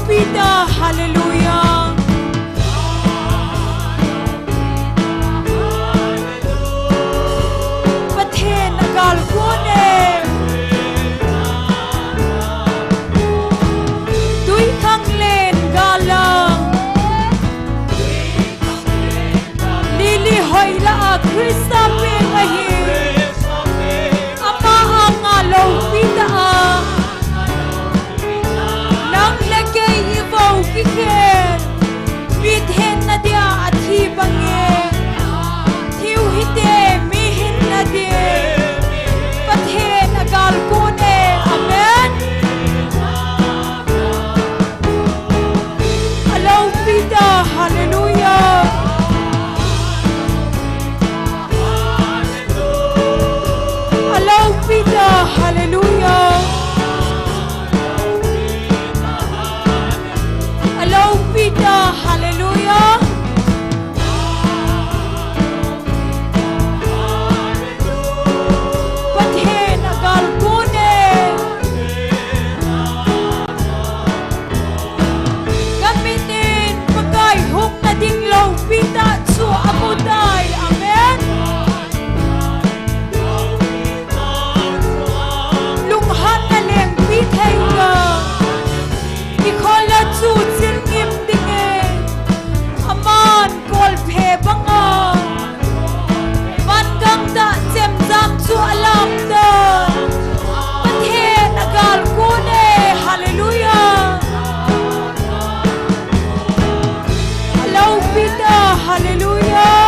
Pita, hallelujah. Pathen agal kone. Tui khang len galang. Lili hoy la a Krista pe ngahi. Ama anga lo pita a. Nang lagay ibaw kiken. Bithen na dia athi bange. Thiu hite mihin na dia. Pathen agal kone. Amen. Alo pita, hallelujah. Alo pita, hallelujah. Alo pita, hallelujah. Pathen agal kone. Gamitin pagay huk na ding low pita su amuday. Amen. Lunghan na leng pitay ka. Ikola su silngim dinge. Aman kol phe banga. Man gang da jem jam su alam da. Pathen agal kone. Hallelujah. Alo pita, hallelujah.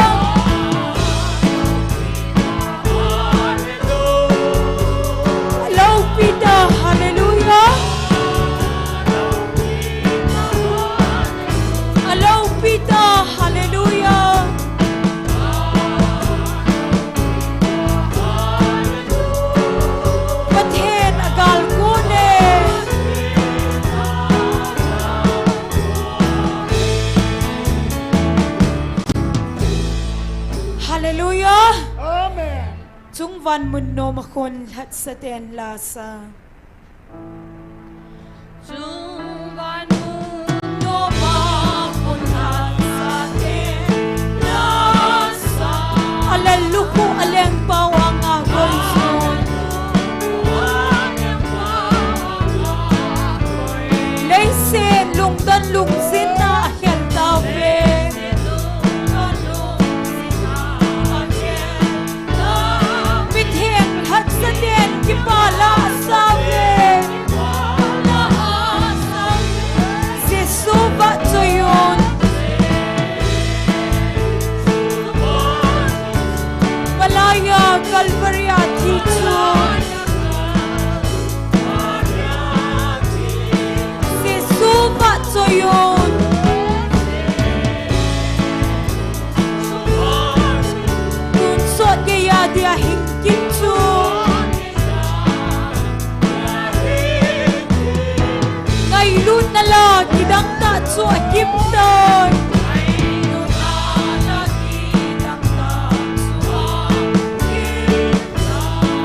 Alo pita, hallelujah. Alo pita, hallelujah. Pathen agal kone. Hallelujah. Amen. Chung van mun no ma kon hat sa ten la sa. Chung van mun no ma kon hat sa ten la sa. Alaluku aleng pawang agoy son. Leisen lungdan lungsin na ahyal tawe. Bithen hat sa ten kipala asawe. Sesuba tsoyon. Malaya kalbarya tichon. Sesuba tsoyon. Tunsot kaya dia hingkin chon. Ngaylun na la kidang ta tso akim doy.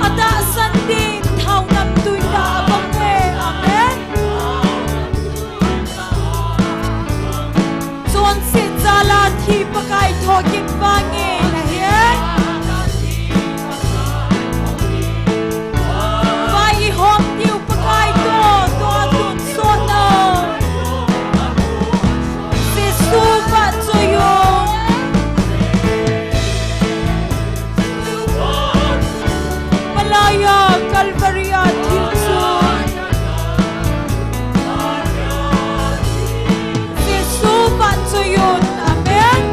Ata sanding thau nam tui ta abang me. Amen. Chuan si zala thi pakai thokin bange na hian. Vai hom tiu pakai to atun so na. Sesu ba tsoyon. Malaya kalbarya tilson. Sesu ba tsoyon. Amen.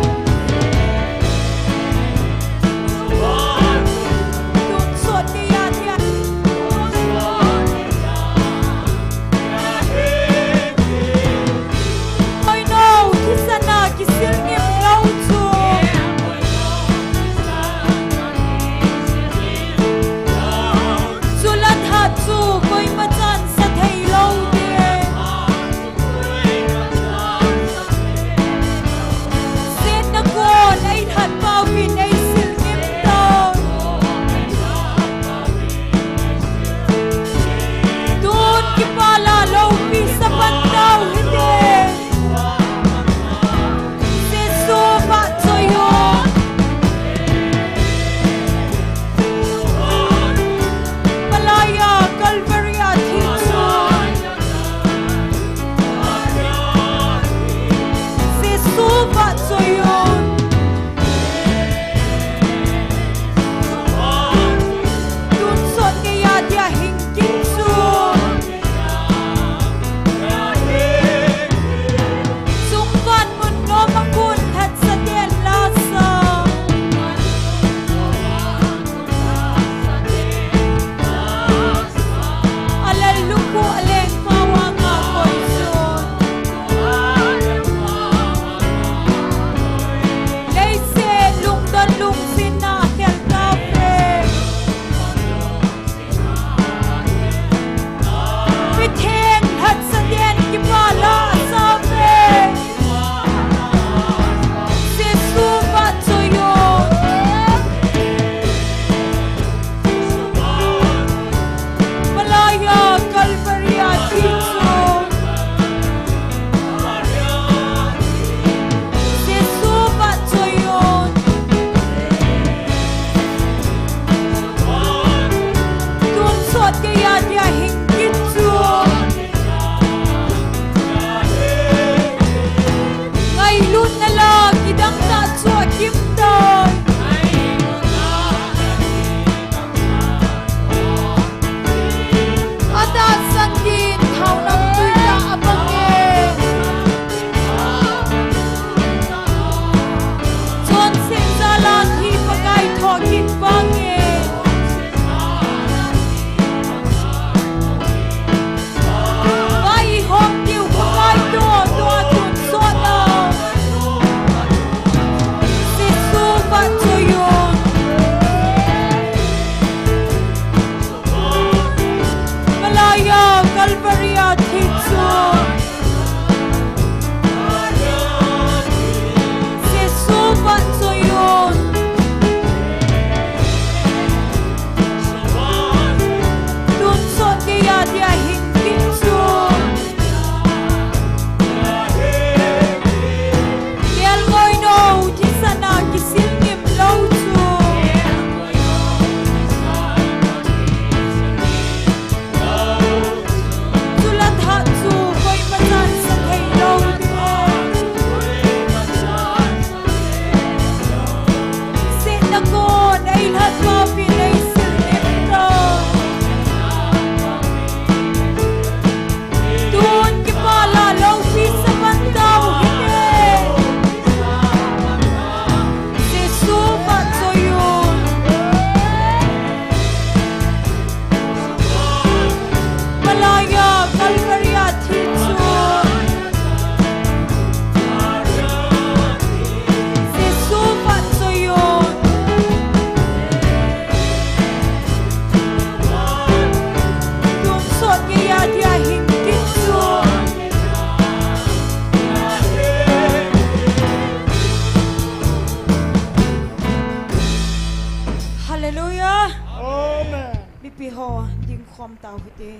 kam tau hute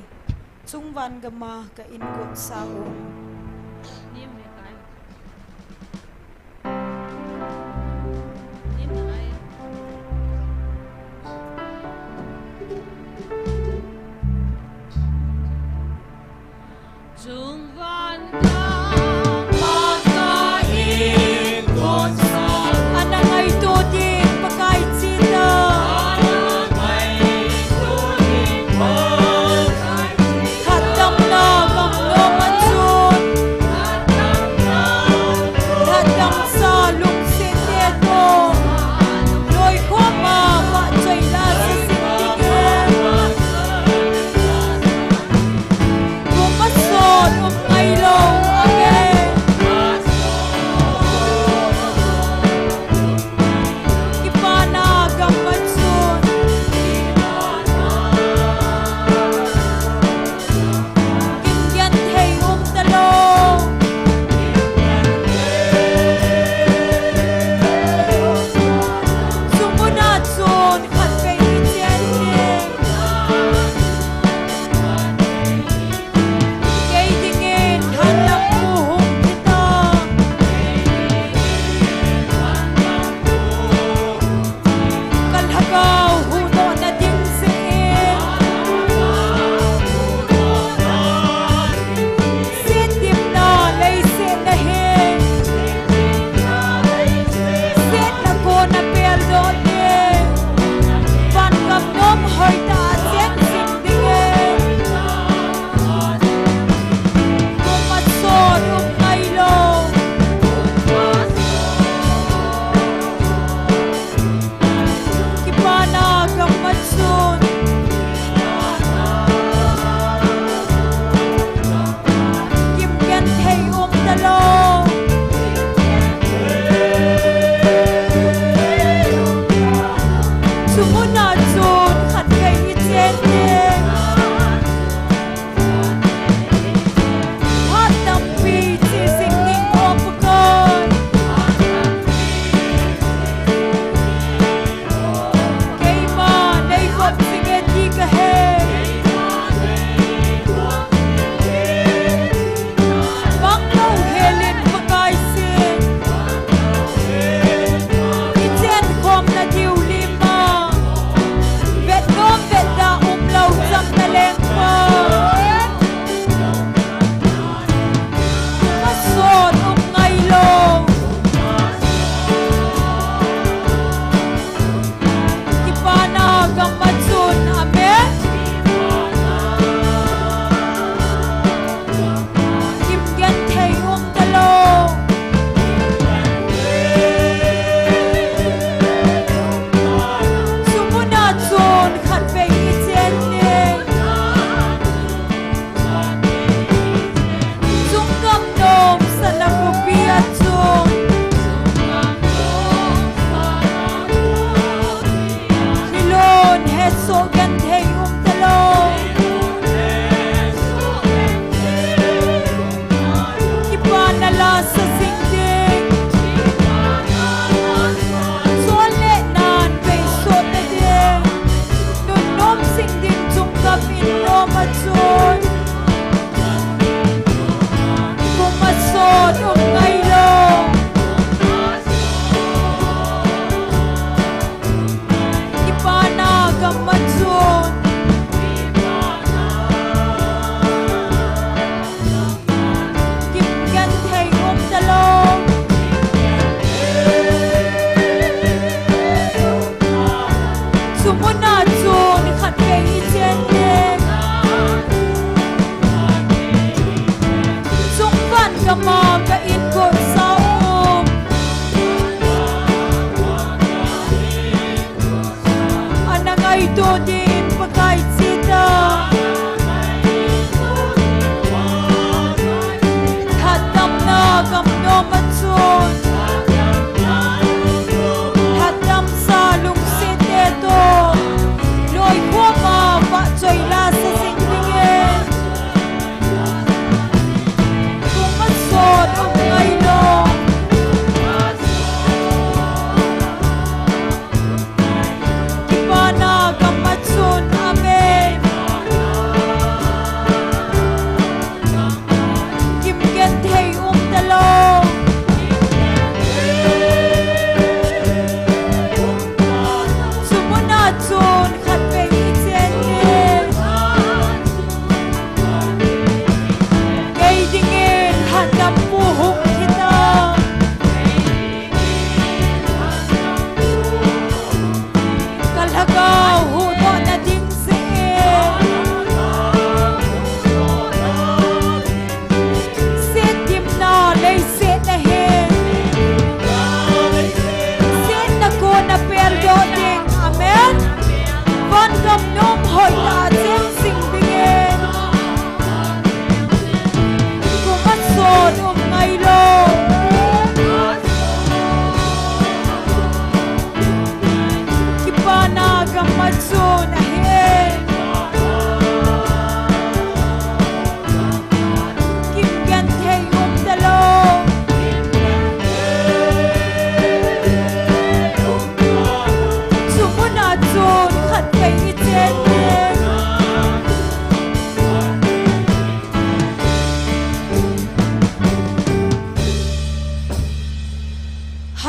chungwan gama ka in got sao nim me kai nim kai chungwan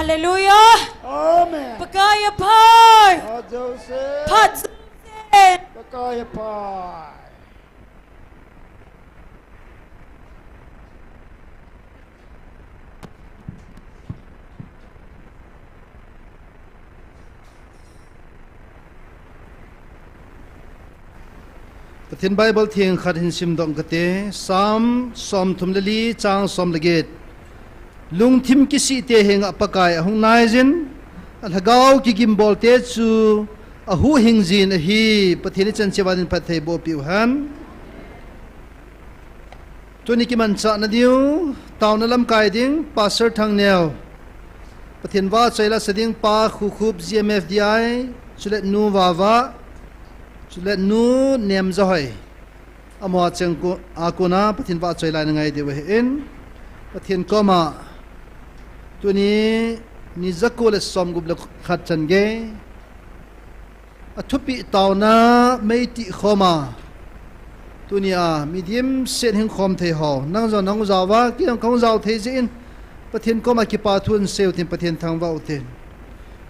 Hallelujah. Amen. Pagaya pai. Joseph. Pat. Pagaya pai. ประเทศไบเบิลเทียงขัดหินซิมดองกะเตซ้ำซ้อมทุมเลลีจางซ้อมละเกตลุงทิมกิสิเตเหงอปะกายหงนายจินอัลฮะกาวกิกิมบอลเตจูอหูหิงจินฮีประเทศจันเชวานินพัทเทโบปิวฮันตัวนี้กิมันจะนดิวตาวนลำกายดิ้งปาเซอร์ทางแนวประเทศว่าใจละสดิ้งปาคูคูบ GMFDI จุเลนูวาวาจุเลนูเนียมจะหอยอมอจังกูอากูนาประเทศว่าใจละยังไงเดี๋ยวเห็นประเทศก็มาตัวนี้นิจักกูเลสอมกุบเลขัดจันเกอทุปิตาวนาไม่ติขมาตัวนี้มีเดียมเส้นแห่งความเทหอนั่งจอนั่งจาวว่ากี่ยังคงจาวเทจินประเทศก็มาคิปาทุนเซลทินประเทศทางว่าอุเทน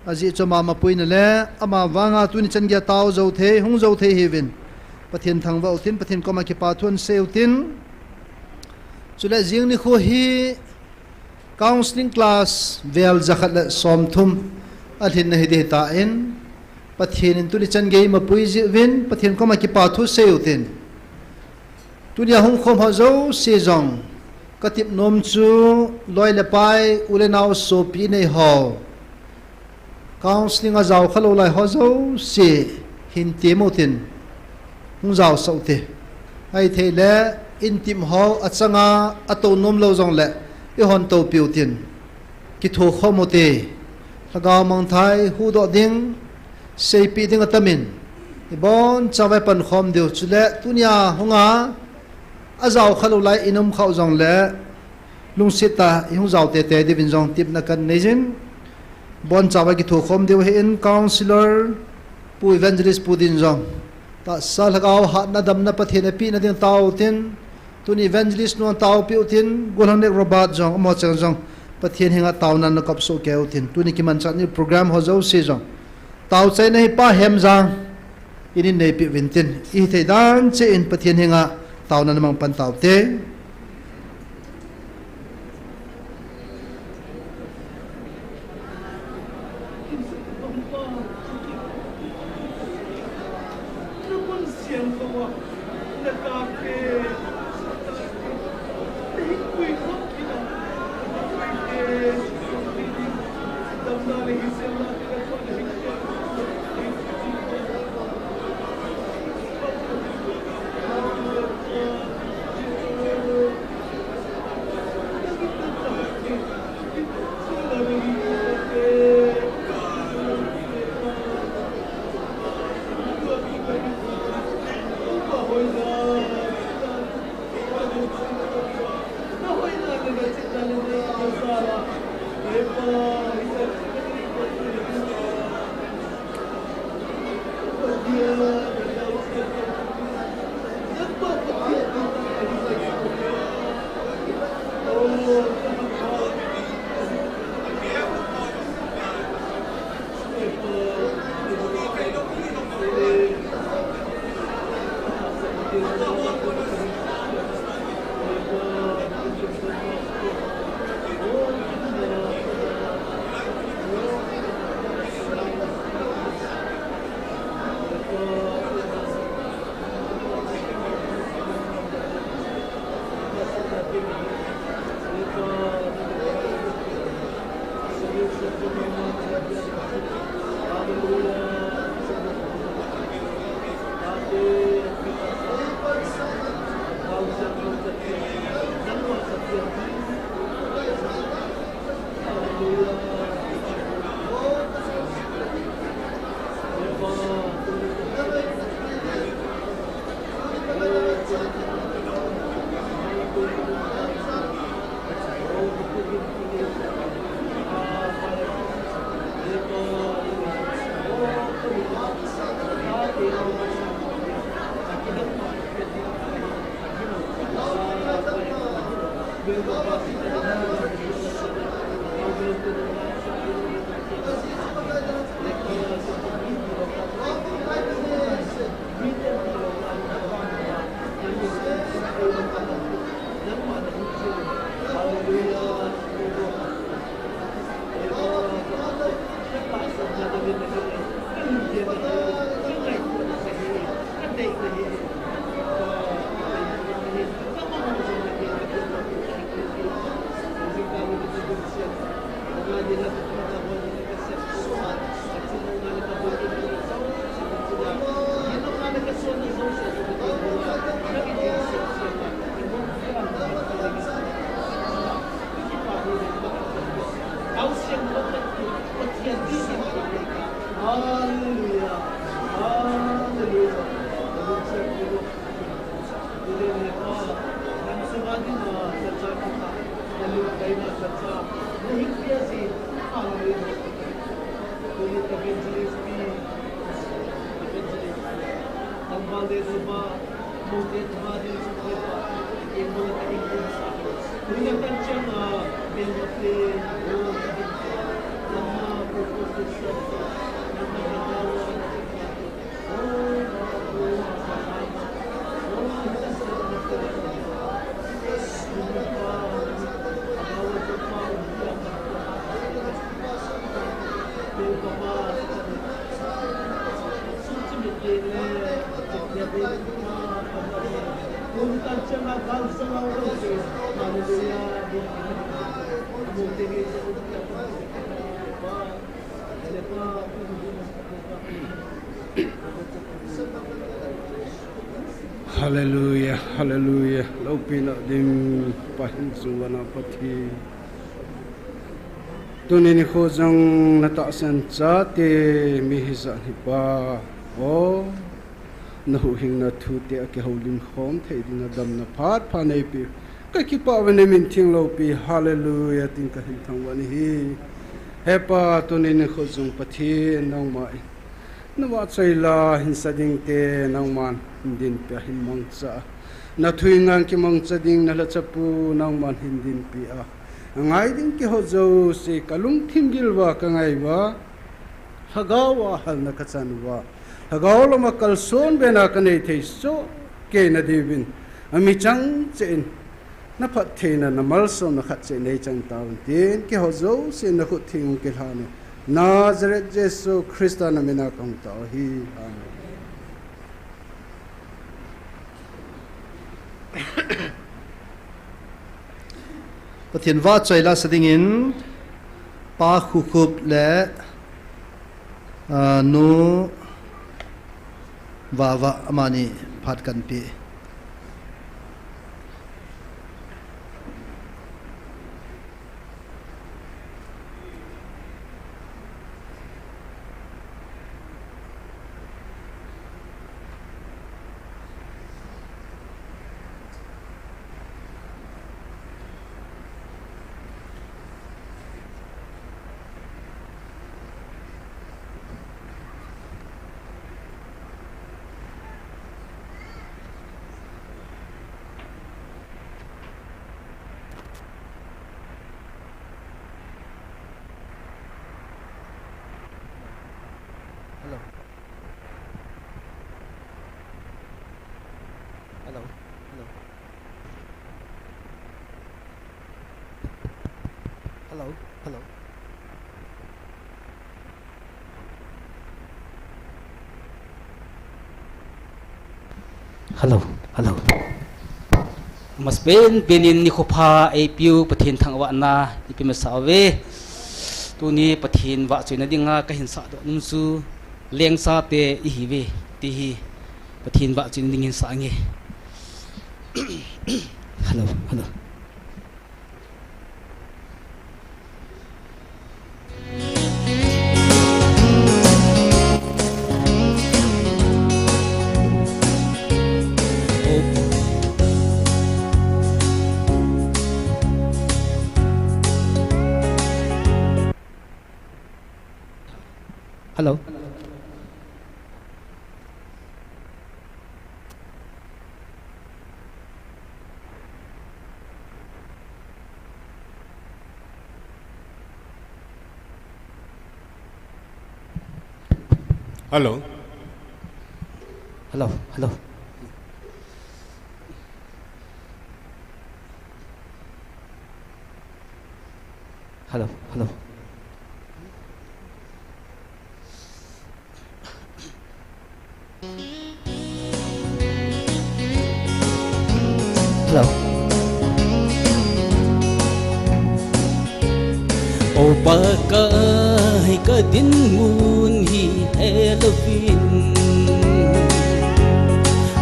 อาจิจะมาปุยนั่นแหละอามาวางตัวนี้จันเกียตาวจาวเทหงจาวเทเฮวินประเทศทางว่าอุเทนประเทศก็มาคิปาทุนเซลทินสุดแล้วจิงนี่คู่ฮี counseling class เวลจักรและสอมทุมอันเห็นในเหตุการณ์ประเทศนี้ตัวนี้จันเกียมาปุยจิวินประเทศก็มาคิปาทุนเซลทินตัวนี้หงคมหัวเจ้าเสียจงกติบนมจูลอยเละไปอุเลนาวโซปีในหอคาวสลิงอาเจ้าขลุ่ยหัวเจ้าเสียหินเตมุตินหงเจ้าสุดเตให้เทเลอินติมหออัศงาอัตโนมเลวจงเละอีหันโตปิวตินกิทูข้อมุเตละกามังไทยหูดอดิ้งเซปีดิ้งอัตมินอีบอนจะไปปันคอมเดียวจุเลตุนียหงาอาเจ้าขลุ่ยอินมเข้าจงเละลุงสิตาอีหงเจ้าเตเตดิวินจงติบนักกันในจินบอนจะไปกิทูคอมเดียวเห็นคาวซิลเลอร์ผู้อีเวนเจลิสผู้ดินจงแต่สัลกาวหัดนัดดำนับประเทศปีนัดเดียนเต้าตินตุนอีเวนเจลิสนวลเต้าปิวตินกุลหังเด็กระบาดจงอมอจังจงประเทศแห่งเต้านั้นนักกับโซเกลตินตุนอีกิมันจัดนี่โปรแกรมหัวเจ้าเสียจงเต้าใจในป้าเฮมจังอินินในปีวินตินอีเทดานเจอินประเทศแห่งเต้านั้นมังปันเต้าเต Hallelujah, hallelujah. Laupina dim pahin suwana pati. Tunini khojang natasan cha te mihisa hipa o nahu hing na thu te ke holim khom thei ding dam na phat phanei pi ka ki pa wen min thing lo pi hallelujah tin ka hin thang wan hi hepa tunini khojang pati nang mai nawa chaila hin sading te nang man din pe hin mang cha na thui ngang ki mang cha ding na la chapu nang man hin din pi a ngai ding ki ho zo se kalung thingil wa ka ngai wa hagawa hal na ka chan wa hagaw lo makal son be na ka nei thei so ke na divin ami chang chen na phat the na namal so na khat che nei chang taun tin ki ho zo se na khu thing ke ha ne Nazareth Jesu Christa na mina kang tao hi amen. Pathian va chaila sadingin pa khukup le nu va amani phat kan pi Hello. Mas ben benin ni khopa ai piu pathin thangwa na ipi masawe tu ni pathin wa chuina dinga ka hin sa do num su leng sa te i hi ve ti hi pathin wa chuin ding hin sa nge hello Hello. Hello. Hello. Hello. Hello. Hello. Hello. O baka hi ka din mun hi Halloween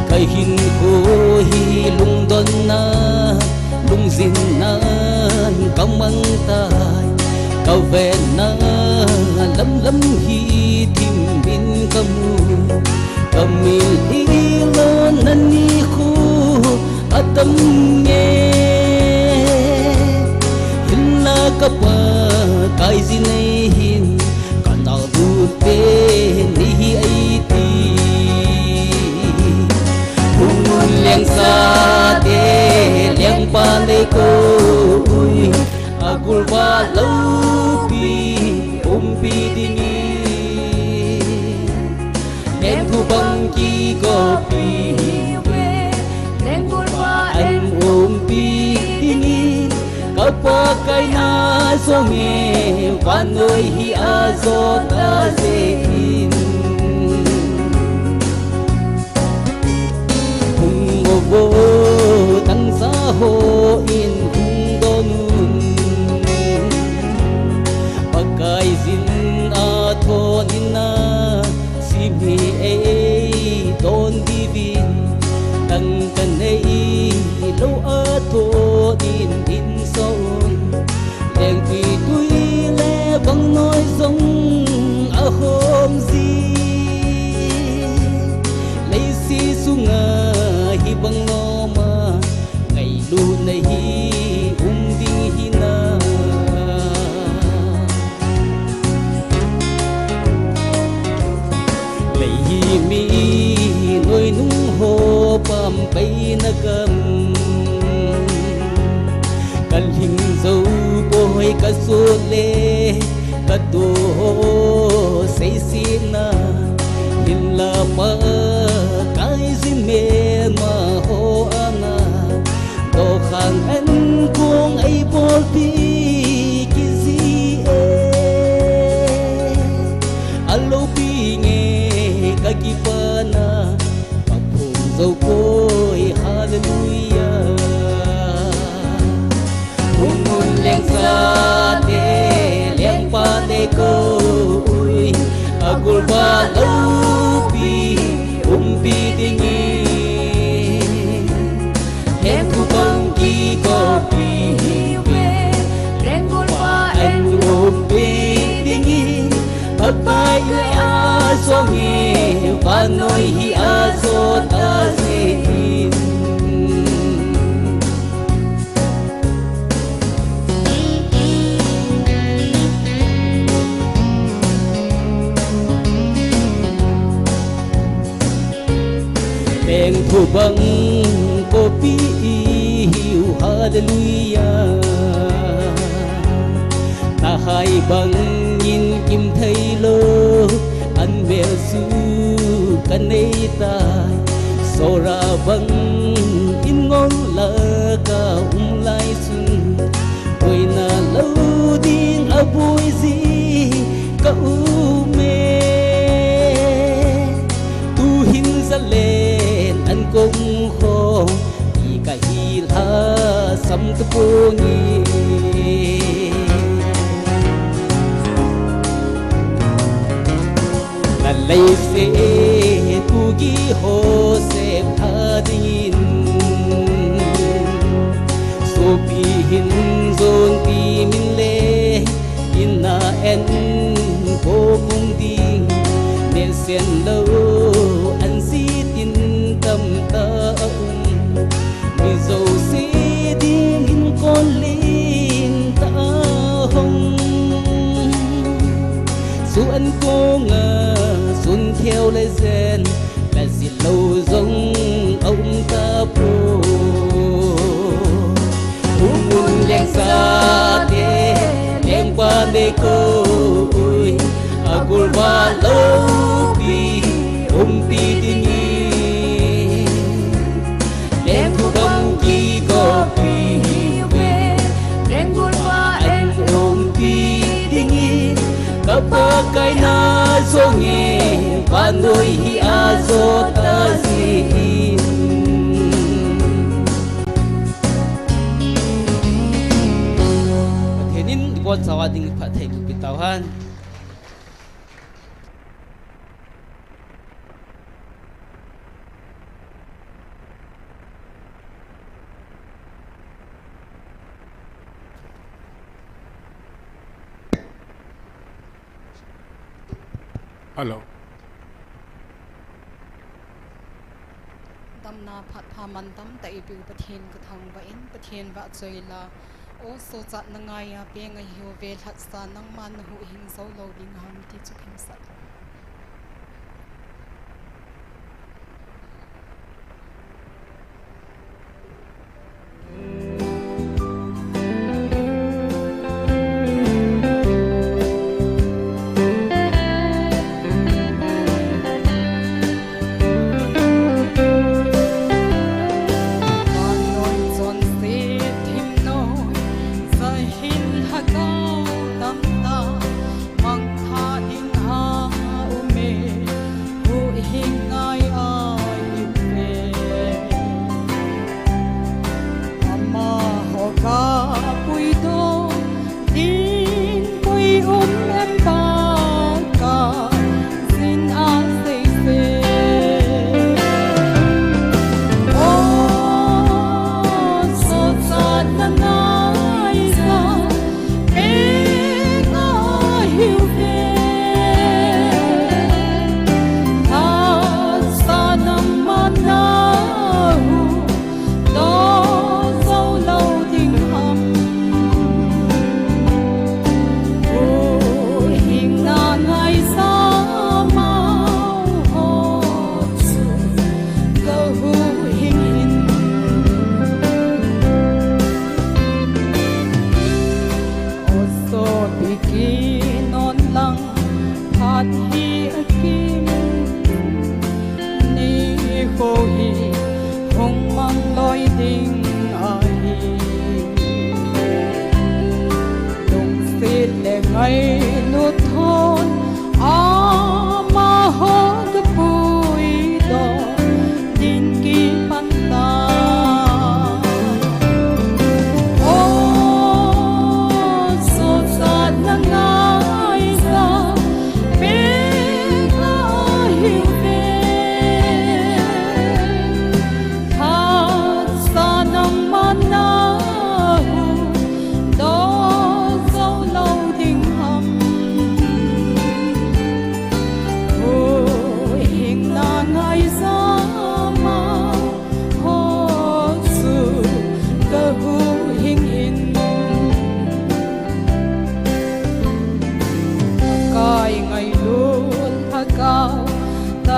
kai hin ko hi lung don na lung zin nan kamang tai ka ven na lam lam hi tim bin kamu kamil hi lo nani khu atam nge kapwa kay na songe vanoy hi azot azein hung obo tang sa ho in hung donun pagkay zin aton ina si mi ay don divin tang kanay lo ato din din son leng tùy tùy le băng nói giống a hôm gì lấy si xuống hi băng nó mà ngày lu này hi ding hi na lấy hi mi nuôi nung hồ pam bay na cầm kan hing dâu bôi cả số lê cả đồ say xin na hin la ma cái gì mê mà ho ana đồ khang anh cuồng ai bol pi ki gì alo pi nghe cả ki pa na phun dâu bôi hallelujah leng sa te leng pa te ko ui agul ba lo pi pi dingi leng ku bang ki ko pi we leng gul ba en pi dingi papai ye a songi va noi hi a so ta se đèn thu băng cô pi hiu hallelujah ta hai băng nhìn kim thấy lô anh mẹ su căn ấy ta so ra băng in ngon là cả lai xuân quay na lâu din a vui gì cả mê tu hin ra lên anh cũng khó vì cả hi la sắm tu poni là lấy xe tu gi ho se tha din so pi hin zon pi min le in na en ko mung ding nên sen lâu anh si tin tâm ta mi dầu si din in con linh ta hồng dù anh cố ngờ xuân theo lê gen là gì lâu giống ông ta pro muốn leng xa thế leng qua đây cô ơi agul ba lâu pi pi dingi leng thu bang ki ko pi we leng gul ba en pi dingi kapwa kai na songe va noi hi a zo ta si thenin bon sawading pha thei ku pitauhan Hello. Damna phat phaman tam ta ibu pathin ka thang ba in pathin ba choila o so chat na ngai ya pe ngai hiu ve that sa nang man hu hing so lo ding ham ti chu khem sa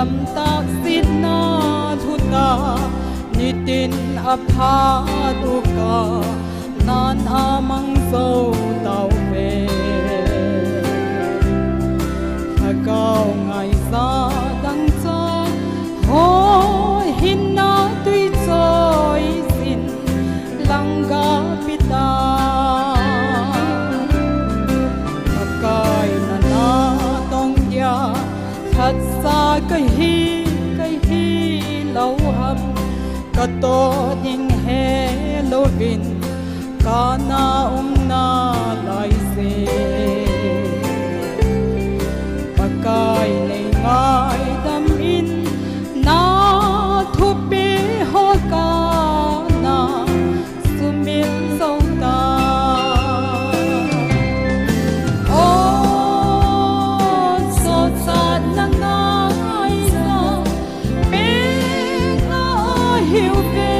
lam ta sin na thu ta nitin apha tu ka nan amang so tau ve cao ngày ra đăng cha ho hin na tui choi sin langa pita kai na na tong ya thật xa cái hi lâu hầm cả to ding he lo vin ka na na lai se kai nei ngai dam in na thu pe ho ka na sumil song ta o so sa na ngai sa pe na hiu pe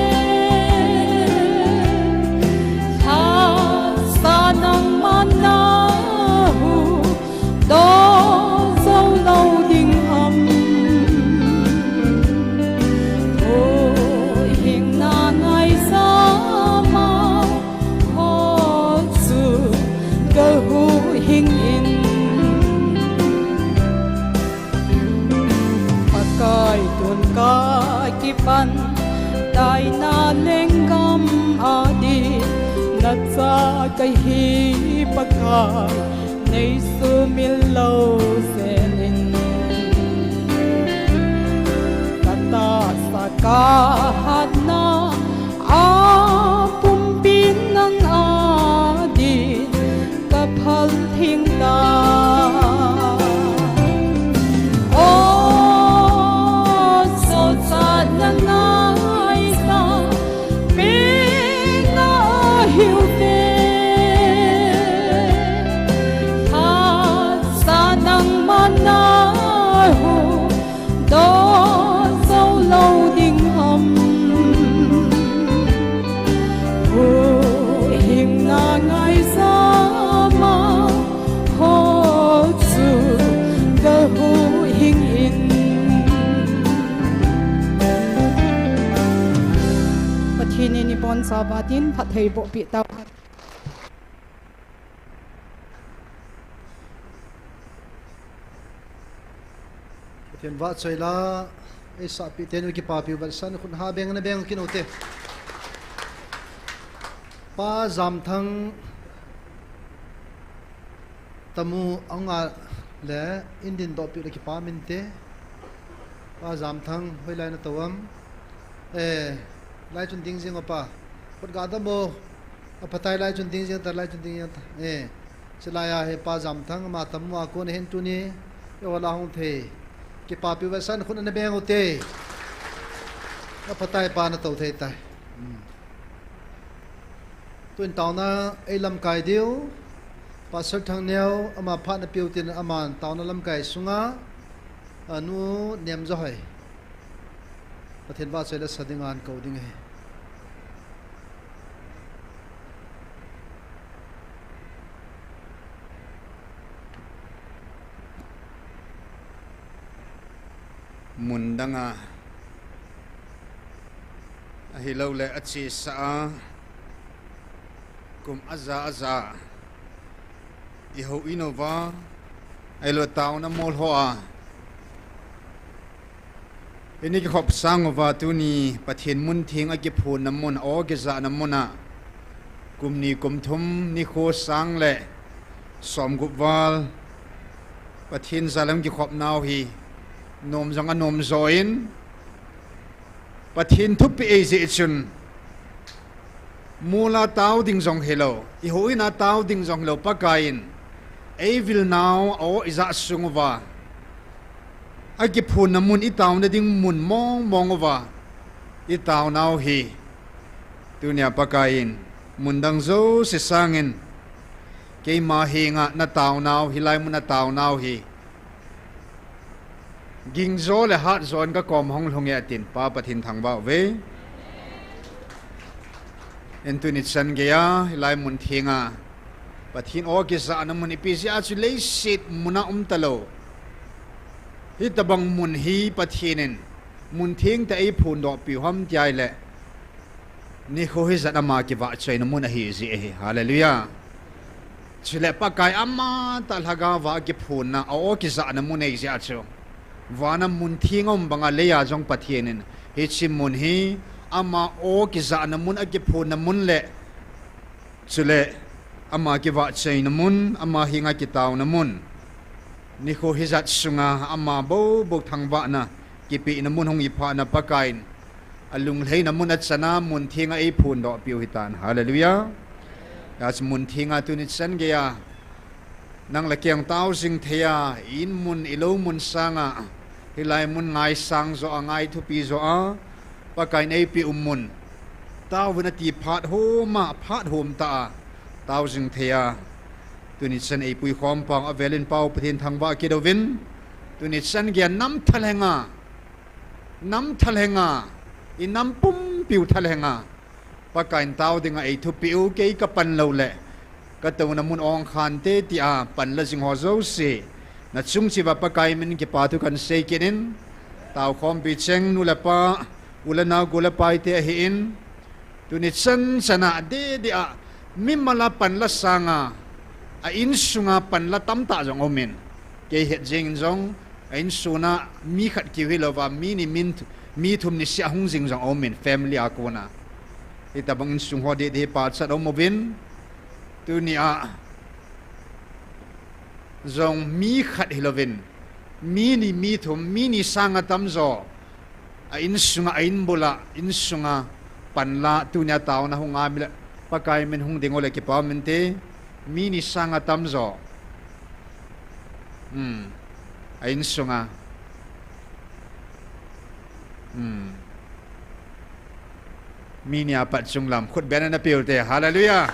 ha sa nang man na hu do lâu đình hầm ô hình na ngày xa mà ho su cơ hu hình in pakai tuan ka kipan dai na lengam adi nat sa kai hi pakai nei su mil lâu senin kata saka hatna a pumpin nang adi kaphal thing ta o so sa na ngai sa pe na hiu te na hu do sâu lâu đình hầm hu hình na ngày xa mà ho su cơ hu hình inปัทนีนิปอนสาบาตินพัทเฮโบปิตาเห็นว่าใจละไอ้สับปีเทนุกิปาปิวบัลสันคุณหาเบงนะเบงกินเอาเตป้าจำทั้งตมูอังอาและอินดินดอปิวกิปามินเตป้าจำทั้งเวลาในตัวไล่จนดิ้งเสียงป้าคนกาดโมอภัยไล่จนดิ้งเสียงแต่ไล่จนดิ้งจะไล่ให้ป้าจำทั้งมาตมูอากูนเห็นตัวนี้เอวลาหงเทกิปาปิวสันคุณอันเบงอุเตก็พัตายปานตัวเทตายตัวตาวน่ะไอ้ลำไก่เดียวปัสสาวะทางแนวอามาพันปิวตินอามันตาวน่ะลำไก่สุงาอนุเนียมจ่อยประเทศว่าใช้ละสดิงานเก่าดิ้งมุนดังอาฮิโลเลอชีสากุมอาซาอิโฮอินโนวาไอโลตาวน้ำมอลหัวอันนี้ก็ขอบสังว่าตัวนี้ประเทศมุนทิ้งอากิพูนน้ำมันออกจากน้ำมันอะกุมนี้กุมทุ่มนิโคสังเลสมกุบวาลประเทศซาลัมกิขอบนาวฮีนมจังนมโซอินปะทินทุบไปเอเจชุนมูลาตาวดิ่งจงเฮโลอีโหอินาตาวดิ่งจงเฮโลปะกายินเอวิลนาวโออิจะสุงวาอากิพูนน้ำมุนอีตาวเนี่ยดิ่งมุนมองวาอีตาวนาวฮีตัวเนี่ยปะกายินมุนดังโซเสสังอินเกยมาเฮงะนาตาวนาวฮิไลมุนนาตาวนาวฮีกิงโซและฮัดโซนก็กอมห้องลงเอตินป้าปะทินทางบ่าวเวเอ็นตุนิชันเกียลายมุนเทียงาปะทินโอกิสะน้ำมุนอิปิซิอาจุเลสิตมุนาตะโล hi tabang mun hi pathinin mun thing ta ei phun do pi hom jai le NIKHO hi zat ama ki va chain mun hi zi hi hallelujah chile pakai amma ta laga wa ki phun na o ki za na mun ei zi achu wana mun thingom banga leya jong pathinin hi chim mun hi ama o ki za na mun a ki phun na mun le chile ama ki va chain mun ama hinga ki taw na mun NIKHO hi zat sunga ama bo bo thangwa na ki pi na mun hong i pha na pakain alung lei na mun at sana mun thinga ei phun do piu hitan hallelujah as mun thinga tu ni san ge ya nang la kyang tau sing thea in mun ilo mun sanga hilai mun ngai sang zo angai thu pi zo a pakain ei pi mun tau vna ti phat ho ma phat hom ta tau sing thea tu ni san ei pui khom pang avelin pau pathin thangwa ki do win tu ni san ge nam thalenga in nam pum piu thalenga pakain tau dinga ei thu piu ke ka pan lo le ka to na mun ong khan te ti a pan la jing ho zo se na chung chi va pakai min ki pa tu kan se kinin tau khom pi cheng nu la pa ulana gula pai te hi in tu ni san sana de a mimala pan la sanga a in sunga pan la tam ta jong omen ke het jing jong in suna mi khat ki hilova mi ni min mi thum ni sia hung jing jong omen family akona ita bang in sung ho de pa chat o movin tu ni a jong mi khat hilovin mi ni mi thum mi ni sanga tam zo a in sunga in bola in sunga pan la tu nya taw na hunga mi pakai men hung ding ole ki pa men te mi ni sanga tam zo ain sunga mi ni apat sung lam khut ben na piu te hallelujah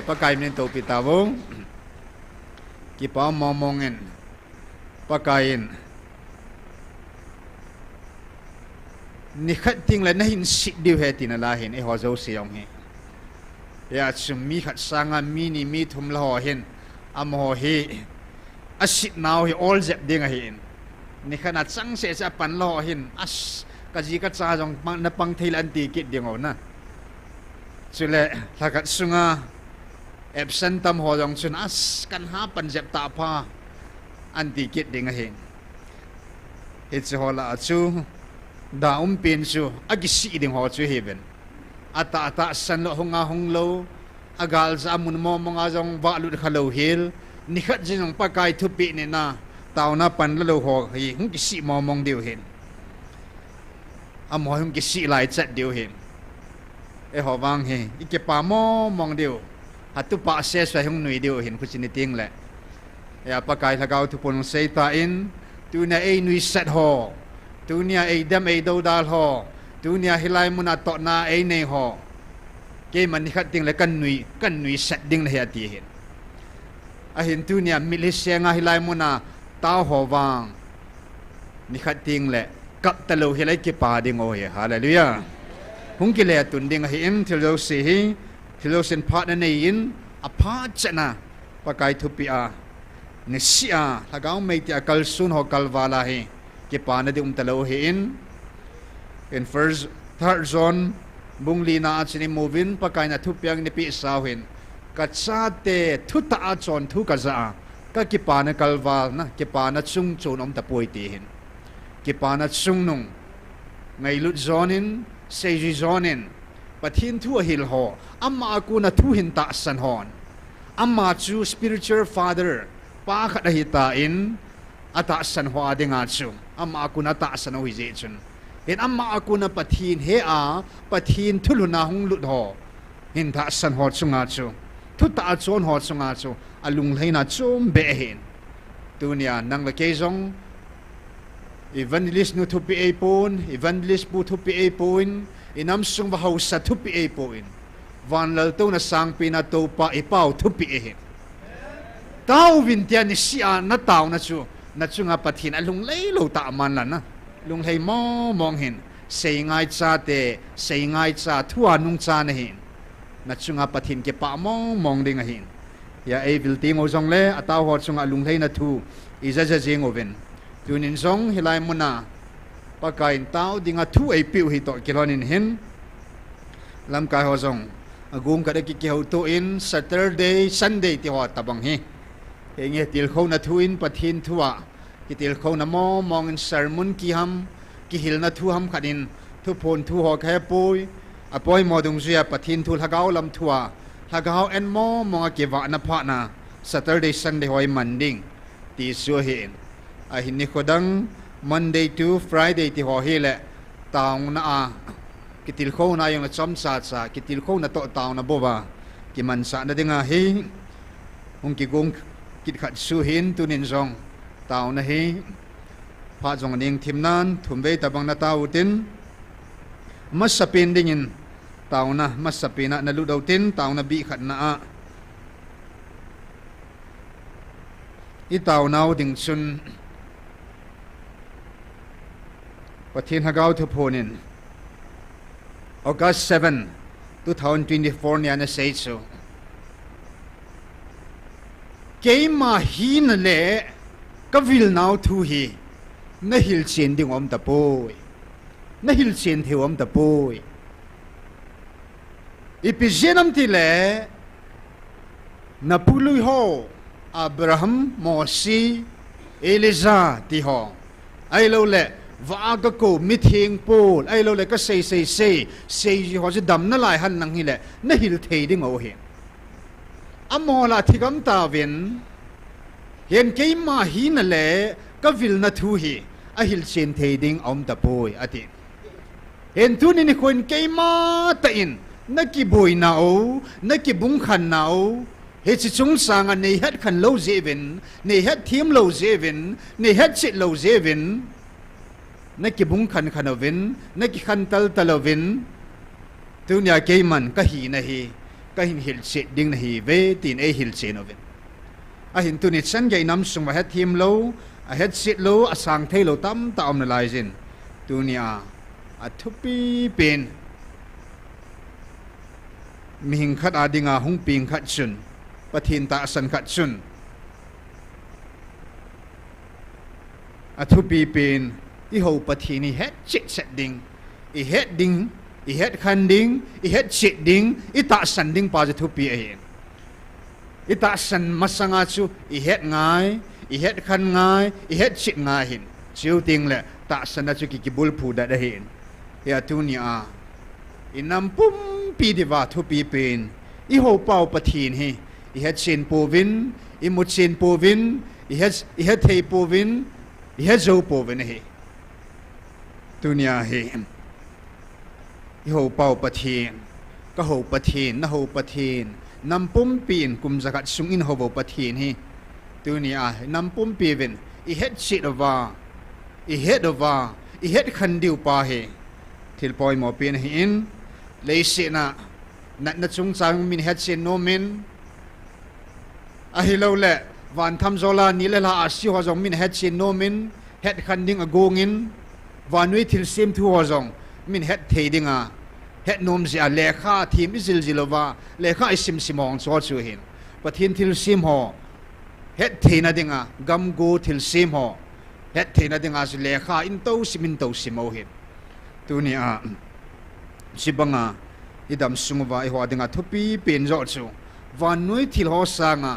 pakai men to pitawong ki pa momongen pakain ni khat ting la na hin sit diu he tin la hin ho zo siong he ya chum mi khat sanga mi ni mi thum la ho hin am ho hi asit now hi all zep ding a hin ni khana chang se cha pan lo hin as ka ji ka cha jong na pang thil an ti kit ding na chule thakat sunga absent tam ho jong chun as kan ha pan zep ta pha an ti kit ding a hin it's hola chu da pin chu agisi ding ho chu heaven ata san lo honga hong lo agal za mun mo nga jong wa lu khalo hil ni khat jing pa kai thu pi ne na tauna pan lo ho hi hung ki si mo mong diu hin amo hung ki si lai chat diu hin ho wang he ike pa mo mong diu hatu pa se sa hung nui diu hin khu chin ting le ya pa kai thagau thu pon sei ta in tu na ei nui set ho tu nia ei dam ei do dal ho tu nia hilai mun ato na ei nei ho ke man ni khat ting le kan nui set ding le ya ti hin a hin tu nia milisya nga hilai mun na tao ho wang ni khat ting le kap ta lo hilai ke pa ding o he hallelujah hung ki le tun ding hi in thil lo si hi thil lo sen phat na nei in a pha chana pakai thu pi a ni sia thagau mei ti akal sun ho kalwala hi ke pa na de talo hi in third zone bungli na achini movin pakai na thu piang ni pi sawin ka cha te thu ta a chon thu ka za ka ki pa na kalwal na ki pa na chung chon om ta poi ti hin ki pa na chung nung ngai lut zonin seji zonin pathin thu a hil ho amma aku na thu hin ta san hon amma chu spiritual father pa khat hi ta in ata san ho adinga chu amma aku na ta san ho hi je chun hin amma aku na pathin he a pathin thuluna hung lut ho hin tha san ho chunga chu thu ta chon ho chunga chu alung leina chum be hin tunia nang la ke jong evangelist nu thu pi e pon evangelist bu thu pi e pon inam sung ba hausa thu pi e pon van lal to na sang pi na to pa e pau thu pi e hin tau vin tia ni sia na tau na chu na chunga pathin alung lei lo ta man la na lung hei mo mong hin sei ngai cha te sei ngai cha thua nung cha na hin na chunga pathin ke pa mong ding a hin ya e vil ting o jong le ataw ho chunga lung hei na thu iza ja jing oven tunin zong hilai muna pakain tao dinga thu ai piu hi to kilonin hin lam kai ho zong agung ka ki ki ho to in Saturday Sunday ti ho tabang hi nge til kho na thu in pathin thuwa ki til kho na mo mong in sermon ki ham ki hil na thu ham khanin thu phon thu ho khe poi apoi modung zia pathin thu hagau lam thuwa hagau en mo mong ki wa na pha na Saturday Sunday hoi manding ti su hin a hin ni khodang Monday to Friday ti ho hi le taung na a kitil kho na yung chom sa sa kitil kho na to taung na boba ki man sa na dinga hi hung ki gung kit khat su hin tunin zong taung na hi pha zong ning thim nan thumbe tabang na tautin masapin dingin taung na masapina na lu tin taung na bi khat na a i taung nau ding sun pathin hagau thu phonin August 7 2024 niya na say so kay mahin le kavil now thu hi na hil chen ding om ta poi na hil chen the om ta poi ipijenam ti le na pului ho Abraham Mosi Eliza ti ho ai lo le và cái cổ mít hiền pol ai lâu lại cái xây họ sẽ đâm nó lại hành năng hi lệ nó hiểu thấy đi ngầu hiện amo là thì cắm ta viện hiện cái mà hi nè lệ cái vil na thu hi a hiểu trên thấy đi ông ta bồi a ti hiện thu nên khuyên cái mà ta in nó kỳ bồi nào nó kỳ bung khăn nào hết chỉ chúng sang anh này hết khăn lâu dễ vin này hết thiêm lâu dễ vin này hết chết lâu dễ vin nãy cái bung khăn khăn ovin nãy cái khăn tal ovin tu nhà cái man cái hi này cái hin hil chết ding này về tin ai hil chết ovin à hin tu nít san cái nam sung mà hết thiêm lâu à hết chết lâu à sang thay lâu tam ta om lại zin tu nhà à thupi pen mình khát à dinga hung ping khát sun pathin ta san khát sun à thupi pen i ho pathi ni het chit set ding i het ding i het khan ding i het chit ding i ta san ding pa thu pi e i ta san masanga chu i het ngai i het khan ngai i het chit ngai hin chiu ting le ta san chu ki bul phu da da hin ya tu ni a i nam pum pi di wa thu pi pen i ho pau pathi hi i het chin po vin i mu chin po vin i het thei po vin i het zo po vin hi dunia hi ho pau pathin ka ho pathin na ho pathin nampum pin kum zakat sungin ho bo pathin hi dunia nampum pivin I het shit over I het khan diu pa he til poi mo pin hi in le se na chung chang min het se no min a hi lo le van tham zola ni le la asi ho jong min het se no min het khan ding a gongin vanui thil sim thu ho jong min het the dinga het nom zia le kha thim izil zilova le kha isim simong so chu hin pathin thil sim ho het the na dinga gam go thil sim ho het the na dinga zu le kha in to simin to simo hin tu ni a sibanga idam sungwa I ho dinga thupi pen zo chu vanui thil ho sanga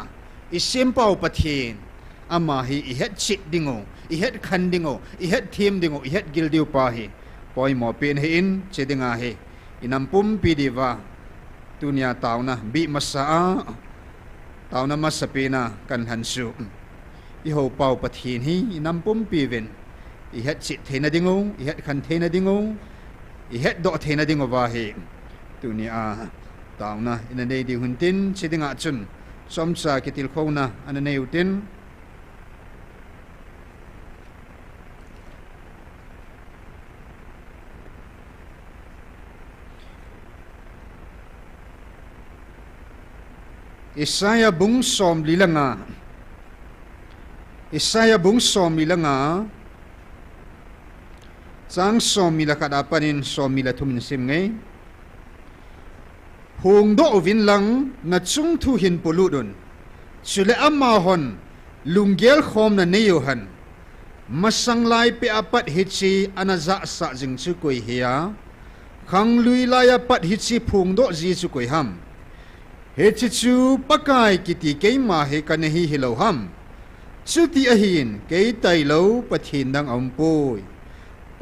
isim pau pathin ama hi I het chit dingo I het khan dingo I het thim dingo I het gil diu pa hi poi mo pen hi in chedinga hi inampum pidiva tunia tauna bi masa tauna masapina kan hansu I ho pau pathin hi inampum piven I het chit thena dingo I het khan thena dingo I het do thena dingo wa hi tunia tauna inanei di huntin chedinga chun somsa kitil khona ananei utin Isaiah bung som lilanga chang som mila kadapanin som mila thumin sim ngai hung do vin lang na chung thu hin poludun chule amma hon lunggel khom na neyo han masang lai pe apat hitchi anaza sa jing chu koi hiya khang lui lai apat hitchi phung do ji chu koi ham hitchi chu pakai kiti ke ma he kan hi hilo ham chu ti a hin ke tai lo pathin dang om poi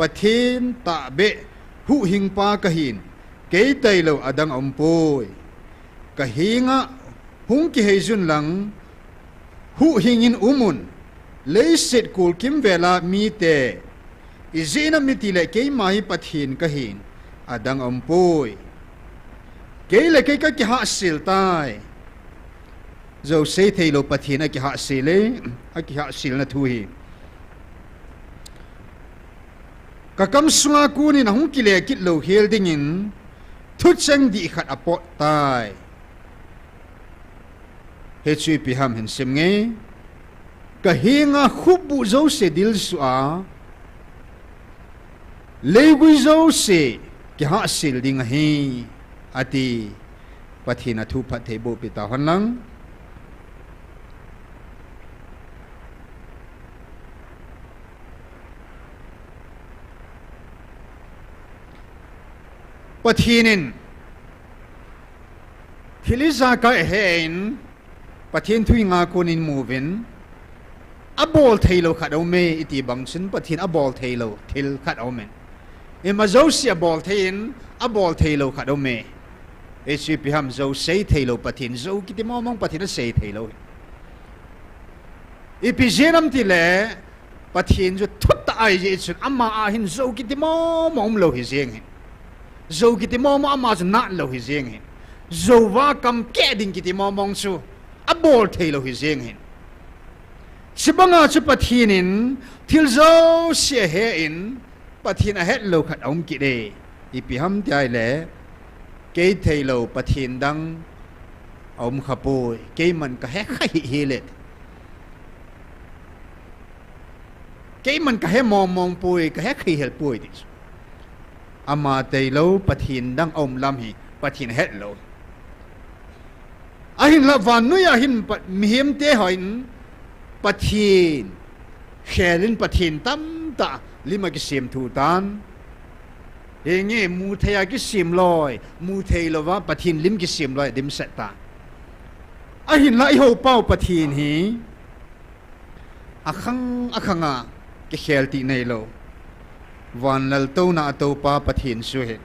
pathin ta be hu hing pa ka hin ke tai lo adang om poi ka hinga hung ki he jun lang hu hingin umun leiset kul kim vela mi te izina mi ti le ke mai pathin ka hin adang om poi ke le ke ka ki ha sil tai zo se thei lo pathin a ki ha sile a ki ha sil na thu hi ka kam sunga ku ni na hung ki le kit lo hel ding in thu chang di khat apot tai he chui pi ham hin sim nge ka hinga khubu zo se dil su a legui zo se ki ha sil ding hi ati pathina thu phat thei bo pi ta hon lang pathinin thiliza ka hein pathin thui nga konin movin abol thailo khadau me iti bangsin pathin abol thailo thil khadau men emazosia bol thain abol thailo khadau me hp ham zo sei thailo pathin zo kiti momong pathin sei thailo epigenam tile pathin jo thutta ai je chun amma a hin zo kiti momong lo hi jeng hin zo kiti momong amma ju na lo hi jeng hin zo wa kam ke ding kiti momong chu abol thailo hi jeng hin sibanga chu pathinin thil zo sia he in pathin a het lo khat om ki de ipi ham tai le ke thailo pathin dang om khapoi ke man ka he khai hi le ke man ka he mong poi ka he khai hel poi ti ama thailo pathin dang om lam hi pathin het lo ahin la van nu ya hin mihim te hoin pathin khelin pathin tam ta lima ki sim thu tan enge mu thaya ki sim loi mu thei lova pathin lim ki sim loi dim set ta ahin lai ho pau pathin hi akhanga ki khel ti nei lo van lal to na to pa pathin su he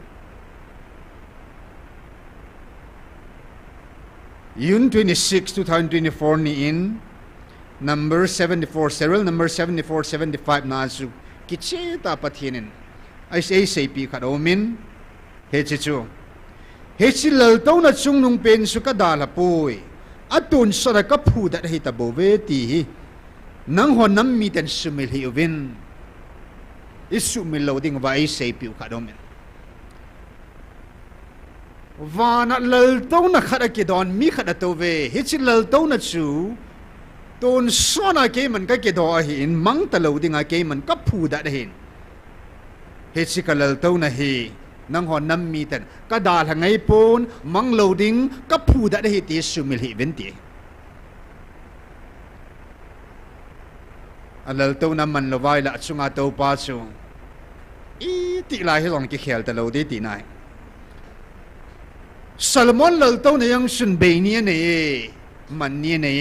Yun 26 2024 ni in number 74 serial number 7475 na su kiche ta pathinin ai sei pi khadomin he chu he chilal to na chung nung pen su ka dala poi atun sara ka phu da hi ta bo ve ti nang hon nam mi ten sumil hi ovin isu mil loading va ai sei pi khadomin vana lal to na khada ki don mi khada to ve he chilal to na chu tôn sona ke man ka ke do hin mang ta lo dinga ke man ka phu da hin he chikalal to na hi nang hon nam mi tan ka dal hangai pon mang lo ding ka phu da hi ti sumil hi venti alal to na man lo vai la chunga to pa chu i ti lai he long ki khel ta lo di ti nai Salmon lal to na yang sun be ni ne man ni ne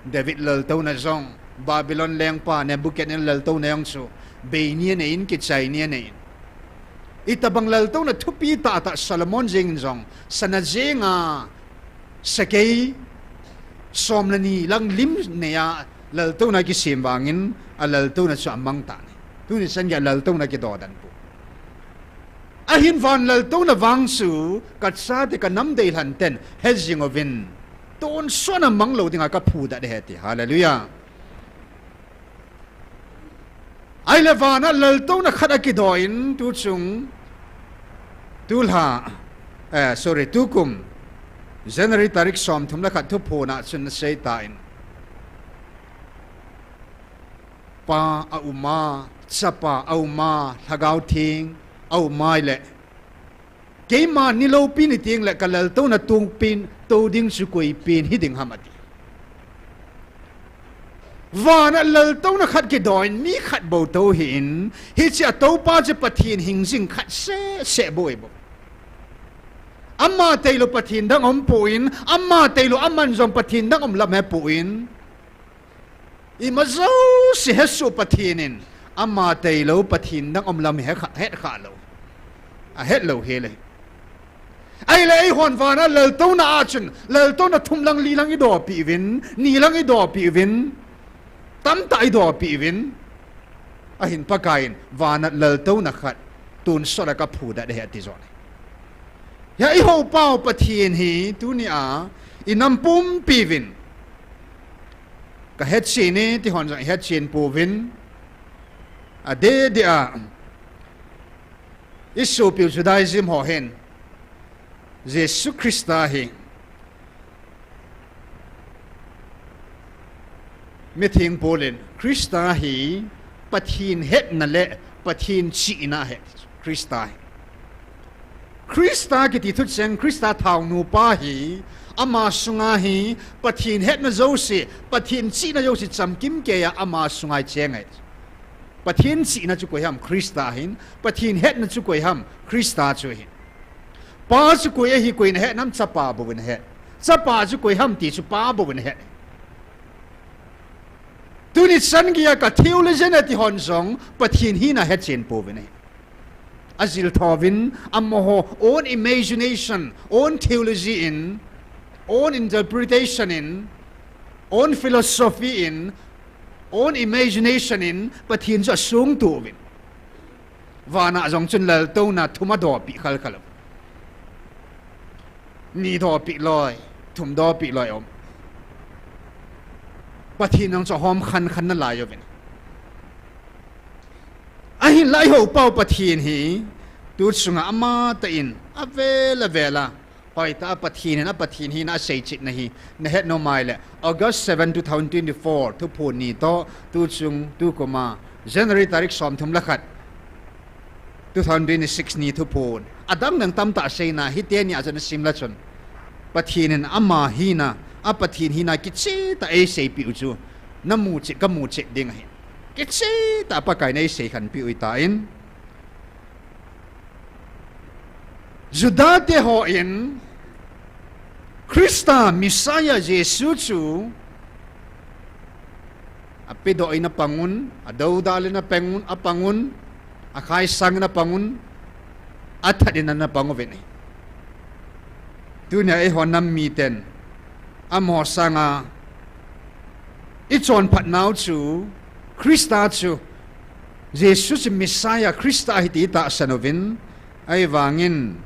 David lal to na zong Babylon leng pa Nebuchadnezzar lal to na yang su be ni ne in ki chai ni ne itabang lal to na thupi ta ta Solomon jing zong sana jenga sakei somlani lang lim ne ya lal to na ki sim wangin a lal to na chu amang ta ne tu ni san ya lal to na ki do dan pu ahin van lal to na wang su kat sa te ka nam dei han ten hedging ovin tôn sona mang lo dinga ka phu da de heti hallelujah ai le vana lal to na khada ki doin tu chung tulha sorry tukum January tarik som thum la khat thu phona chun sei ta in pa a uma chapa a uma thagau thing au mai le ke ma ni lo pin ni ting le kalal to na tung pin to ding su koi pin hi ding hamati vana lal to na khat ki doi mi khat bo to hin hi cha to pa je pathin hing jing khat se boi bo amma teilu pathin dang om puin amma teilu amman zong pathin dang om lam he puin i mazo si hesu pathinin amma teilu pathin dang om lam he kha lo a het lo he le ai le hon vana lal to na achun lal to na thum lang li lang i do pi vin ni lang i do pi vin tam tai do pi vin a hin pakain vana lal to na khat tun so la ka phu da de ti zon ya i ho pau pathin hi tu ni a inam pum pi vin ka het chi ni ti hon jang het chin pu vin a de a isu pi Judaism ho hen Jesus Christa hi mi thing polin Christa hi pathin het na le pathin chi na het Christa Christa ki ti thu cheng Christa thau nu pa hi ama sunga hi pathin het na zo si pathin chi na zo si cham kim ke ya ama sungai cheng ai pathin chi na chu ko ham Christa hin pathin het na chu ko ham Christa chu hin pa chu ko hi ko in het nam chapa bu bin het chapa chu ko ham ti chu pa bu bin het tu ni san gi ka theology na ti hon song pathin hi na het chen pu bin azil thovin ammo own imagination own theology in own interpretation in own philosophy in own imagination in pathin cho sung tu vin wana jong chun lal to na thuma do pi khal khal ni do pi loi thum do pi loi om pathin nang cho hom khan khan na lai yo vin ahin lai ho pau pathin hi tu sunga ama ta in avela vela hoi ta pathin na pathin hi na sei chit na hi na het no mai le August 7 2024 tu phun ni to tu chung tu koma January tarik som thum lakhat 2026 ni tu phun adang nang tam ta sei na hi te ni ajan sim la chon pathin ama hi na a pathin hi na ki chi ta e sei pi chu na mu chi ka mu chi ding hi ki chi ta pa kai nei sei khan pi ui ta in Juda te ho in Krista Messiah Jesus chu apido ay na pangun adaw dali na pangun apangun akay sang na pangun at hadin na pangovin dunya ay honam miten amo sanga ichon patnaw chu Krista chu Jesus Messiah Krista hiti ta sanovin ay wangin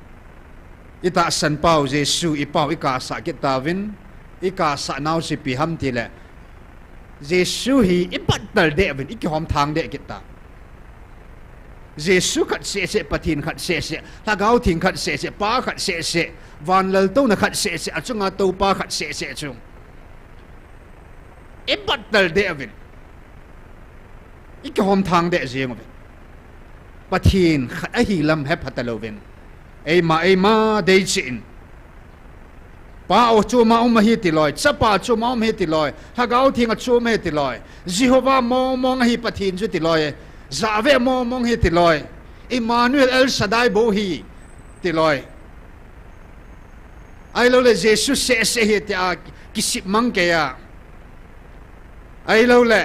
ita san pau Jesu ipau ikasa kitawin ikasa naw si piham tile Jesu hi ipatal de vin ikihom thang de kita Jesu khat se pathin khat se tagaw thing khat se pa khat se van lal to na khat se achunga to pa khat se chung ipatal de vin ikihom thang de jeng vin pathin khat a hi lam he patalovin ema dei chin pa o chu ma um hi ti loi chapa chu ma um hi ti loi hagau thing a chu me ti loi Jehovah mong hi pathin chu ti loi zave mong hi ti loi Emmanuel El Shaddai bo hi ti loi ai lo le Jesus se hi ti a kisip mang ke ya ai lo le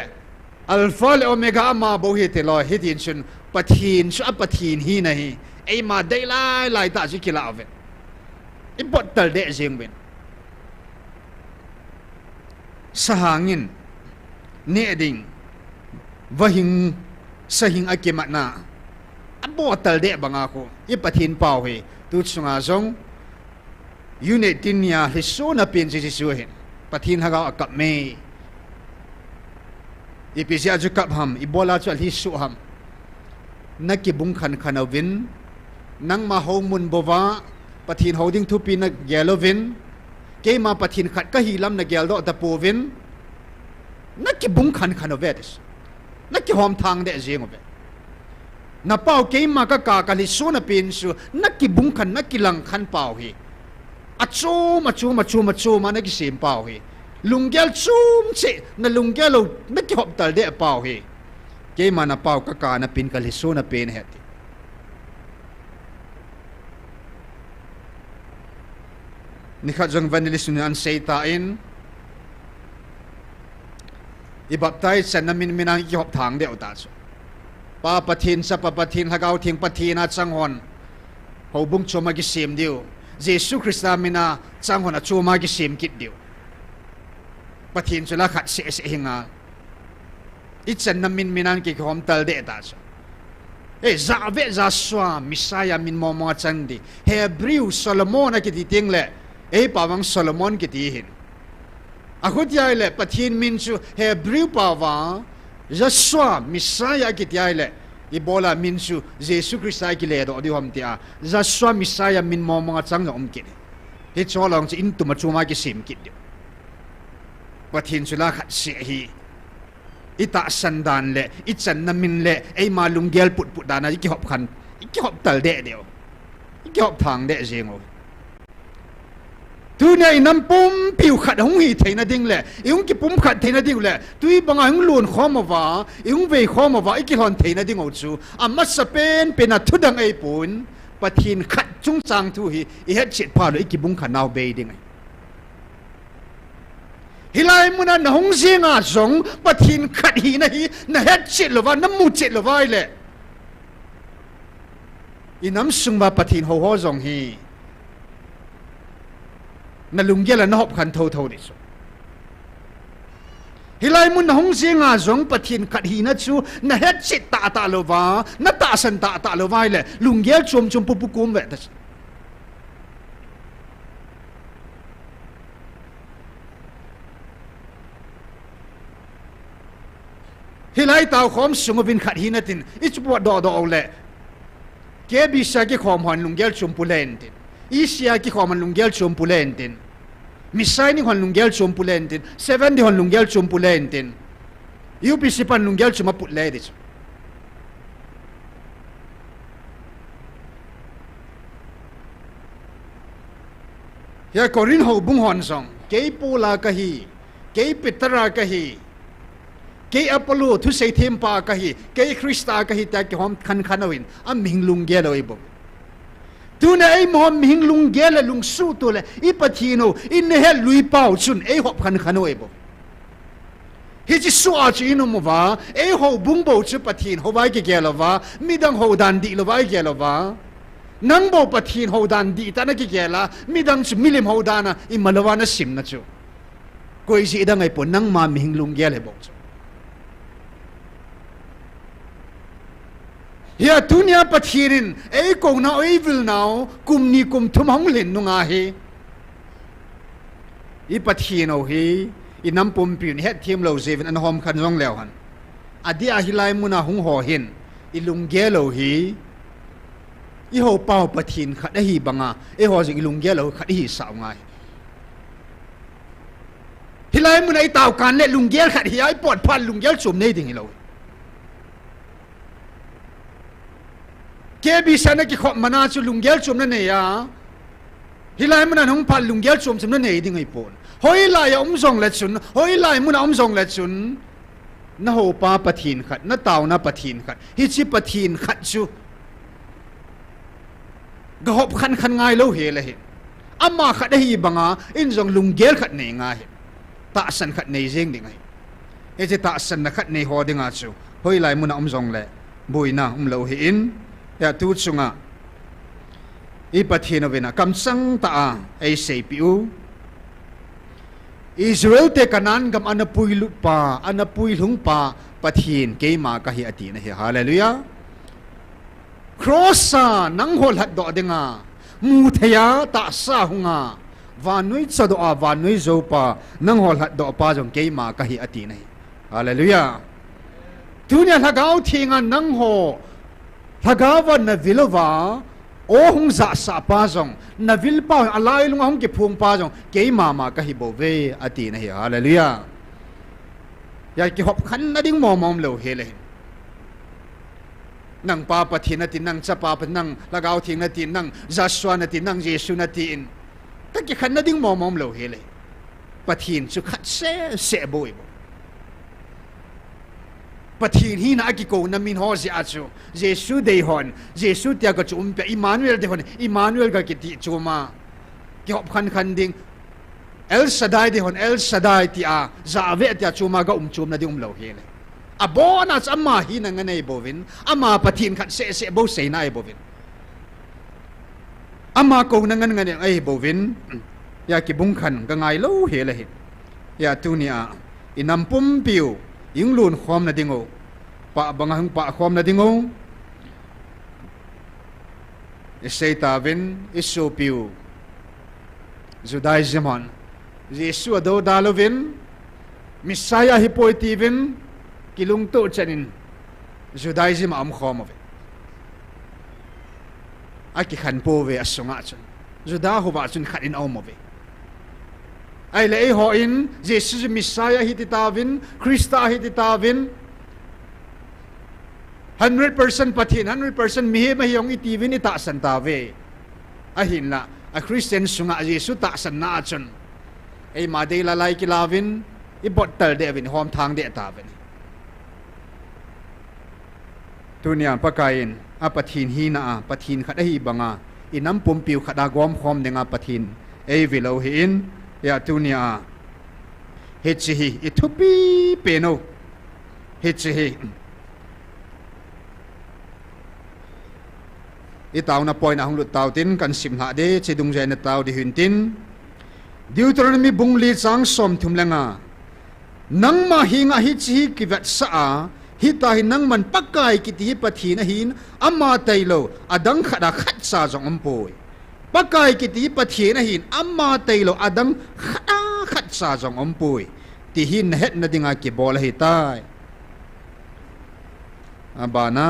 Alpha le Omega ma bo hi ti loi hi tin chun pathin chu a pathin hi na hi ai mà đây lại ta chỉ kia là vậy, ít bớt tờ đệ riêng vậy, sahangin, nệ đình, vahing sahing akim na, abo tờ đệ bằng ako, ít pathin pau he, tu sunga zong, unit tinia hiso na pin si suhin, pathin hagaw akap me, ipisia ju kap ham, ibola ju hiso ham, nakibung khan khanawin. Nang ma homun bova pathin holding thu pin na gelovin ke ma pathin khat ka hilam na gel do ta povin nakki bung khan khanovetis nakki hom thang de jeng ove na pau ke ma ka li so na pin su nakki bung khan nakki lang khan pau hi achu ma nakki sim pau hi lung gel chum che na lung gel lo na ki hop tal de pau hi ke mana pau ka na pin kal hisu na pen het ni kha jong vanilis ni an seita in i baptize san na min minang ki hop thang de uta so pa pathin sa pa pathin hagau thing pathina changhon ho bung choma ki sim diu jesu christa mina changhon a choma ki sim kit diu pathin chula khat se se hinga i chan na min minang ki khom tal de ta so e za ve za swa misaya min mo mo chang di hebrew solomon ki ti ting le e pawang solomon ki ti hin akut yai le pathin min chu hebrew pawa Yeshua Messiah ki tiai le ibola min chu Jesus Christ ki le do di hom tia Yeshua Messiah min mo mga chang om ki hi cholong chi in tu ma chuma ki sim ki pathin chula khat se hi ita sandan le i chan na min le ei ma lunggel put put dana ki hop khan ki hop tal de deo ki hop thang de jengo tu ne nam pum piu khat hong hi theina ding le iung ki pum khat theina ding le tui banga hong lun khom wa iung ve khom wa iki hon theina ding o chu amma sa pen pena thudang ei pun pathin khat chung chang thu hi i het chit pha lo iki bung khanau be ding hilai muna na hong zinga zong pathin khat hi na hi na het chit lo wa na mu chit lo vai le inam sung ba pathin ho ho zong hi na lunggel na hop khan tho tho dis hilai mun hong zinga zong pathin khat hi na chu na het chit ta ta lo wa na ta san ta ta lo vai le lunggel chum chum pu pu kum ve ta hilai tao khom sungvin khat hi na tin ich bo do do le ke bi sa ki khom hon lunggel chum pu len tin isia ki khom lunggel chum pu len tin misai ni hon lunggel chum pu len tin 7 di hon lunggel chum pu len tin UPC pan lunggel chum pu le dis ya korin ho bung hon song ke pula ka hi ke petra ka hi ke apollo thu sei them pa ka hi ke krista ka hi ta ki hom khan khanawin am hing lunggel oi bo tu na ei mom hing lunggel lung su tu le i pathino in he lui pau chun ei hop khan khanoi bo hi chi su a chi no mo wa ei ho bung bo chu pathin ho vai ki gelova midang ho dan di lo vai gelova nang bo pathin ho dan di ta na ki gela midang chu milim ho dana i malawa na sim na chu koi si dang ai po nang ma hing lunggel he bo ya dunia pathirin ei ko na oi vil now kum ni kum thum hong len nu nga hi i pathino hi i nam pum pi ni het thim lo zevin an hom khan jong lew han adia hilai muna hung ho hin i lunggelo hi i ho pau pathin khat hi banga e ho jing lunggelo khat hi sa ngai hilai muna i taw kan le lunggel khat hi ai pot phan lunggel chum nei ding hi lo ke bi sana ki khop mana chu lunggel chum na ne ya hilai mun hong pal lunggel chum chum na ne ding ai pon hoi lai zong la chun hoi lai mun zong la chun na ho pa pathin khat na taw na pathin khat hi chi pathin khat chu ga hop khan khan ngai lo he la he amma khat hi banga in zong lunggel khat ne nga he ta san khat nei jeng ding ai e je ta san na khat nei ho ding a chu hoi lai mun zong le buina lo he in ya tu chunga i pathino vena kamsang ta ai sei piu Israel te kanan gam anapui lupa anapui lung pa pathin ke ma ka hi ati na hi hallelujah crossa nang hol hat do denga mu thaya ta sa hunga vanui chado a vanui zo pa nang hol hat do pa jong ke ma ka hi ati na hi hallelujah dunia lagau thinga nang ho Thagawa na vilova o hung za sa pa jong na vil pa alai lung hong ki phung pa jong ke mama ka hi bo ve ati na hi hallelujah ya ki hop khan na ding mom lo hele nang pa pathin na tin nang cha pa pa nang lagaw thing na tin nang Joshua na tin nang Jesu na tin ta ki khan na ding mom lo hele pathin chu khat se boi bo pathin hi na ki ko na min ho si achu jesu dei hon jesu tia ka chum pe Emmanuel de hon Emmanuel ka ki ti chuma ki hop khan ding El Shaddai de hon El Shaddai ti a za ve tia chuma ga chum na ding lo he le abona amma hi na ngane bovin ama pathin khat se bo se na bovin ama ko na ngane ai bovin ya ki bung khan ga ngai lo he le he ya tu nia inam pum piu yung lun khom na dingo pa bangahang pa khom na dingo isay tavin iso piu Judaism on Jesu ado dalovin Messiah hipoitivin kilung to chanin Judaism am khom of aki khan po ve asunga chun Juda ho ba chun khatin om of ai le ho in Jesus Messiah hititavin Krista hititavin 100% pathin 100% mihe mahiyong itivin ita santave ahin la a Christian sunga Jesus ta san na chun ai ma de la lai kilavin I bottle devin hom thang de tavin tunia pakain a pathin hi na a pathin khada hi banga inam pumpiu khada gom khom denga pathin ei vilo hi in ya tunia hechi itupi peno hechi Taona point na honglut tautin kan simha de chedung jaina tau di huntin Deuteronomy bungli chang som thumlenga nang ma hinga hichi kivat sa hitai nang man pakai kiti pathin hin amma tailo adang khada khat sa jong ampoi pakai kiti pathin hin amma tailo adang khada khat sa jong ampoi ti hin het na dinga ki bol hi tai abana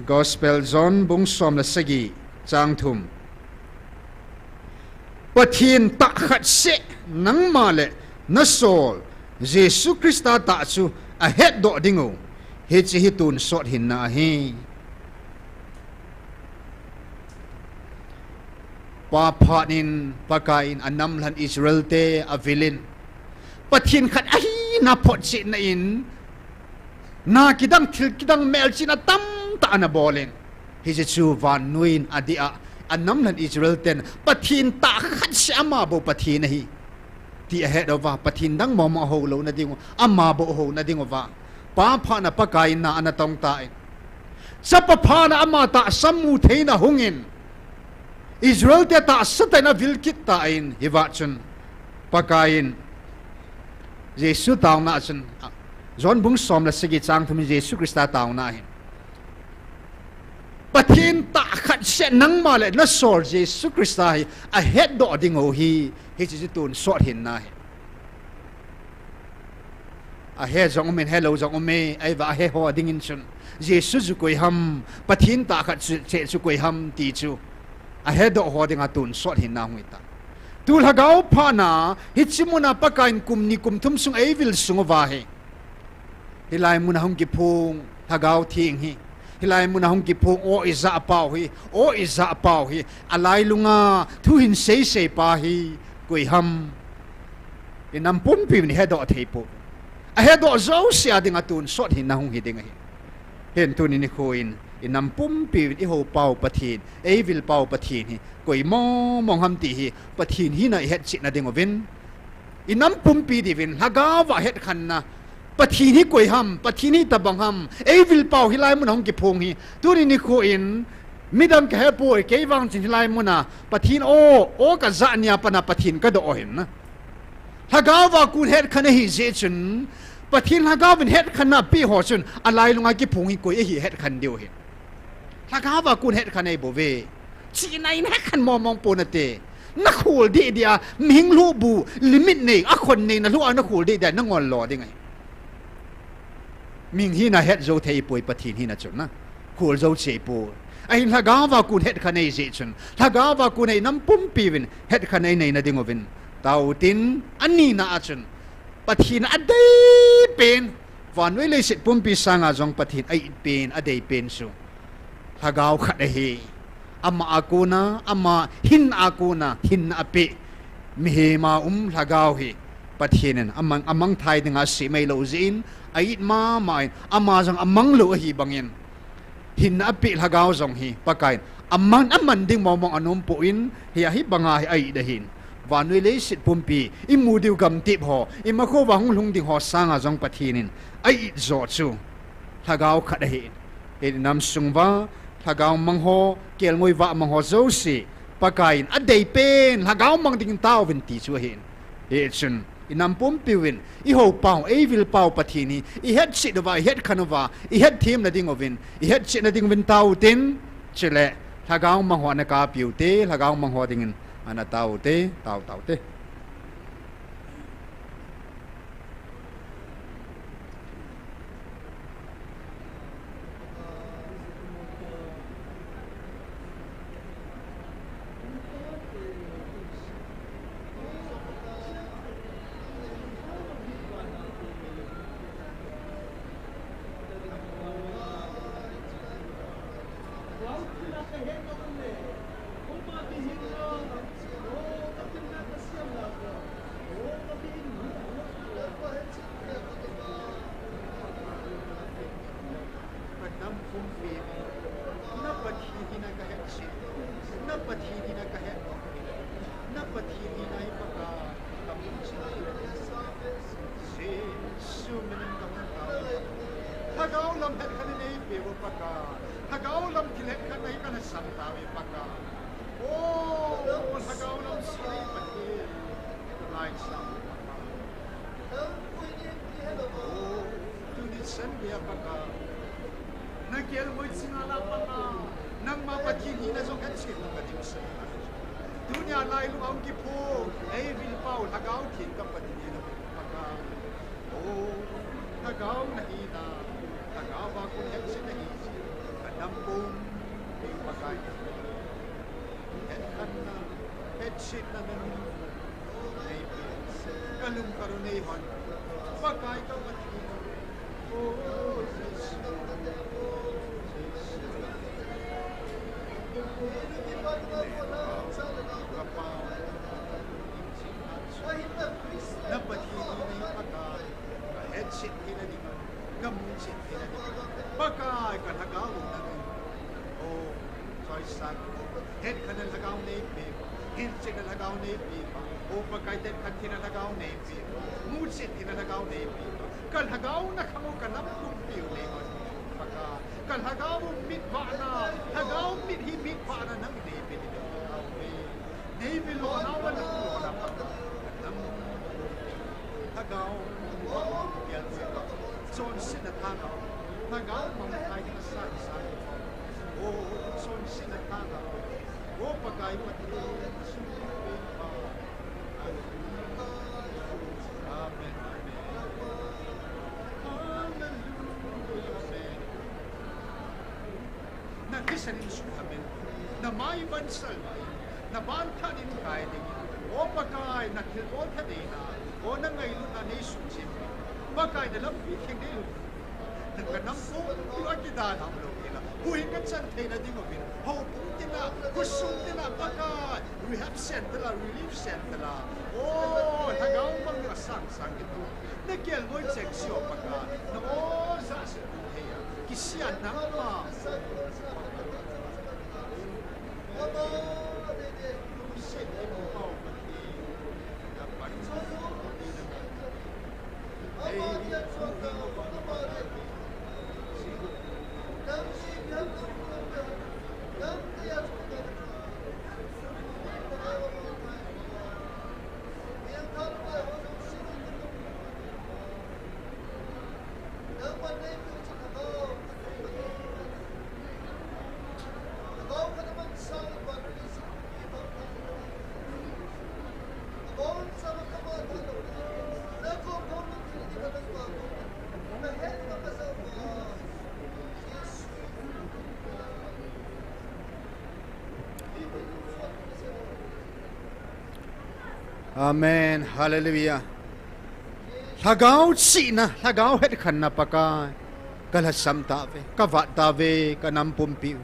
Gospel John bung som la sagi chang thum pathin ta khat se nang male na sol Jesu Krista ta chu a het do dingo he chi hi tun sot hin na hi pa phanin pakain anam lan Israel te avilin pathin khat ahi na phot chi na in na kidang thil kidang mel chi na tam ta na bolin hi chu van nuin adia anam lan Israel ten pathin ta khat sama bo pathin hi ti ahead of pathin dang mama ho lo na ding amma bo ho na ding wa pa pha na pakai na anatong ta sa pa pha na amma ta samu theina hungin Israel te ta sata na vilkit ta in hiwachun pakain Jesu tauna chun John bung som la sigi chang thumi Jesu Krista tauna hin pathin ta khat se nang ma le na sor Jesu Krista hi a het do ding o hi chi tun sort hin na a he jong men hello jong me ai va he ho ding in chun Jesu zu koi ham pathin ta khat che chu koi ham ti chu a he do ho ding a tun sort hin na hui ta tul hagau pha na hi chimuna pakain kum ni kum thum sung ai vil sung wa he hilai mun hong ki phung hagau thing hi hilai mun hong ki phung o iza pau hi alai lunga thu hin sei pa hi koi ham inam pum pi ni hedo theipo a hedo zo sia ding atun sot hin na hong hi ding hi hen tu ni khoin inam pum pi i ho pau pathin ei vil pau pathin hi koi mong ham ti hi pathin hi na het chi na ding ovin inam pum pi divin haga wa het khan na pathin hi koi ham pathin hi tabang ham ei vil pau hilai mun hong ki phung hi tu ni khoin midang ka hepoi ke wang chin hilai muna pathin o ka za nya pana pathin ka do hin na hagawa kun het khane hi je chun pathin hagawin het khana pi ho chun alai lunga ki phung hi koi hi het khan diu hi hagawa kun het khane bo ve chi nai na khan mong po na te na khul di dia ming lu bu limit nei a khon nei na lu na khul di dia na ngol lo ding ai ming hi na het zo thei poi pathin hi na chun na khul zo che po ai hagawa kun het khanei je chun hagawa kun ei nam pum piwin het khanei nei na dingovin tautin ani na achun pathin adei pen van we le sit pum pi sanga jong pathin ai pen adei pen su hagaw khat hi amma akuna amma hin akuna hin ape mi he ma lagao hi pathianen amang thai dinga si mai lo zin ait ma mai ama jang amang lo hi bangin hin api lagao jong hi pakai aman ding momong anom po in hi banga hi ai da hin vanui le sit pumpi imu diu gam tip ho imako wang lung ding ho sanga jong pathinin ai zo chu lagao khat hi in nam sungwa lagao mangho kel ngoi wa mangho zo si pakai adei pen lagao mang ding tao vin ti chu hin e chun inam pumpi win I ho pau e vil pau pathini I het sit wa het khanova I het thim na ding ovin I het sit na ding vin tao tin chile lagao mangho na ka piu te lagao mangho dingin ana tao te dunia lai lu ang kipo ei vil pau lagao thin ka patini na paka o lagao na ina lagao ba kun het sin na hi kadam pum ei pakai het kanna het sit na nan ei kalum karunei han pakai ka patini o dapat ini pakai headset ini di kamu set ini di pakai kan hagau nanti oh sorry san head kan hagau ni head set hagau ni oh pakai head kan tidak hagau ni mood set tidak hagau ni kan hagau nak kamu kan nak kumpiu ni pakai kan hagau mit bana hagau mit hi mit bana nang ni ni bilo nawan lo na hagao yan son sinatana hagao mamay na sa o son sinatana o pagay pati amen na kisanin suhamin na may bansal na bantanin kaya din o pagay na kilbol ka din o na ngayon na naisuksin bagay na lang biting nilo nagkanang po yung akidahan ang lukila huhingan santay na di mo bin hopong tila kusong tila bagay rehab center la relief center la o hagaw mga sang ito nagyal mo yung seksyo bagay na o sa sinuhaya kisiyan na ma Amen. Hallelujah. Hagaw sina, hagaw het khanna paka kalasam tave, kavat tave, kanampumpiu.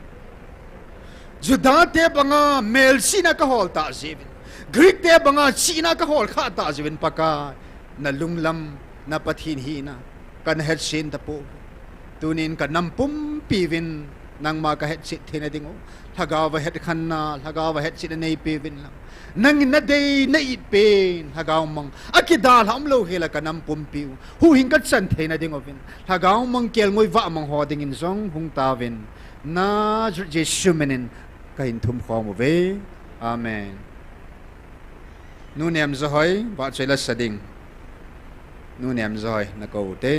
Judate banga mel sina kahol ta zibin. Greek te banga China ka hol kha ta jiwen paka na lunglam na pathin hi na kan het sin ta po tunin kan nampum piwin nang ma ka het sit thina dingo thagawa het khanna thagawa het sit nei piwin lang nang na dei na it pen thagaw mang akidal ham lo hela kan nampum piu hu hing ka chan thina dingo vin thagaw mang kel ngoi wa mang ho ding in zong hung ta vin na jesu menin ka in thum khom ve amen nu nem zoi ba chela sading nu nem zoi na ko te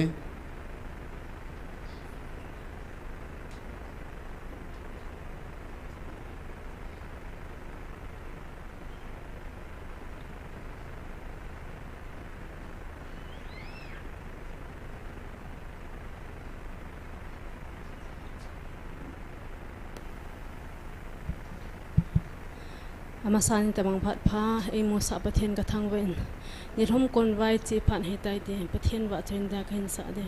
Amasan tamang phat pha ei mo sa pathian ka thang wen ni thom kon vai chi phan he tai te pathian wa chen da khin sa de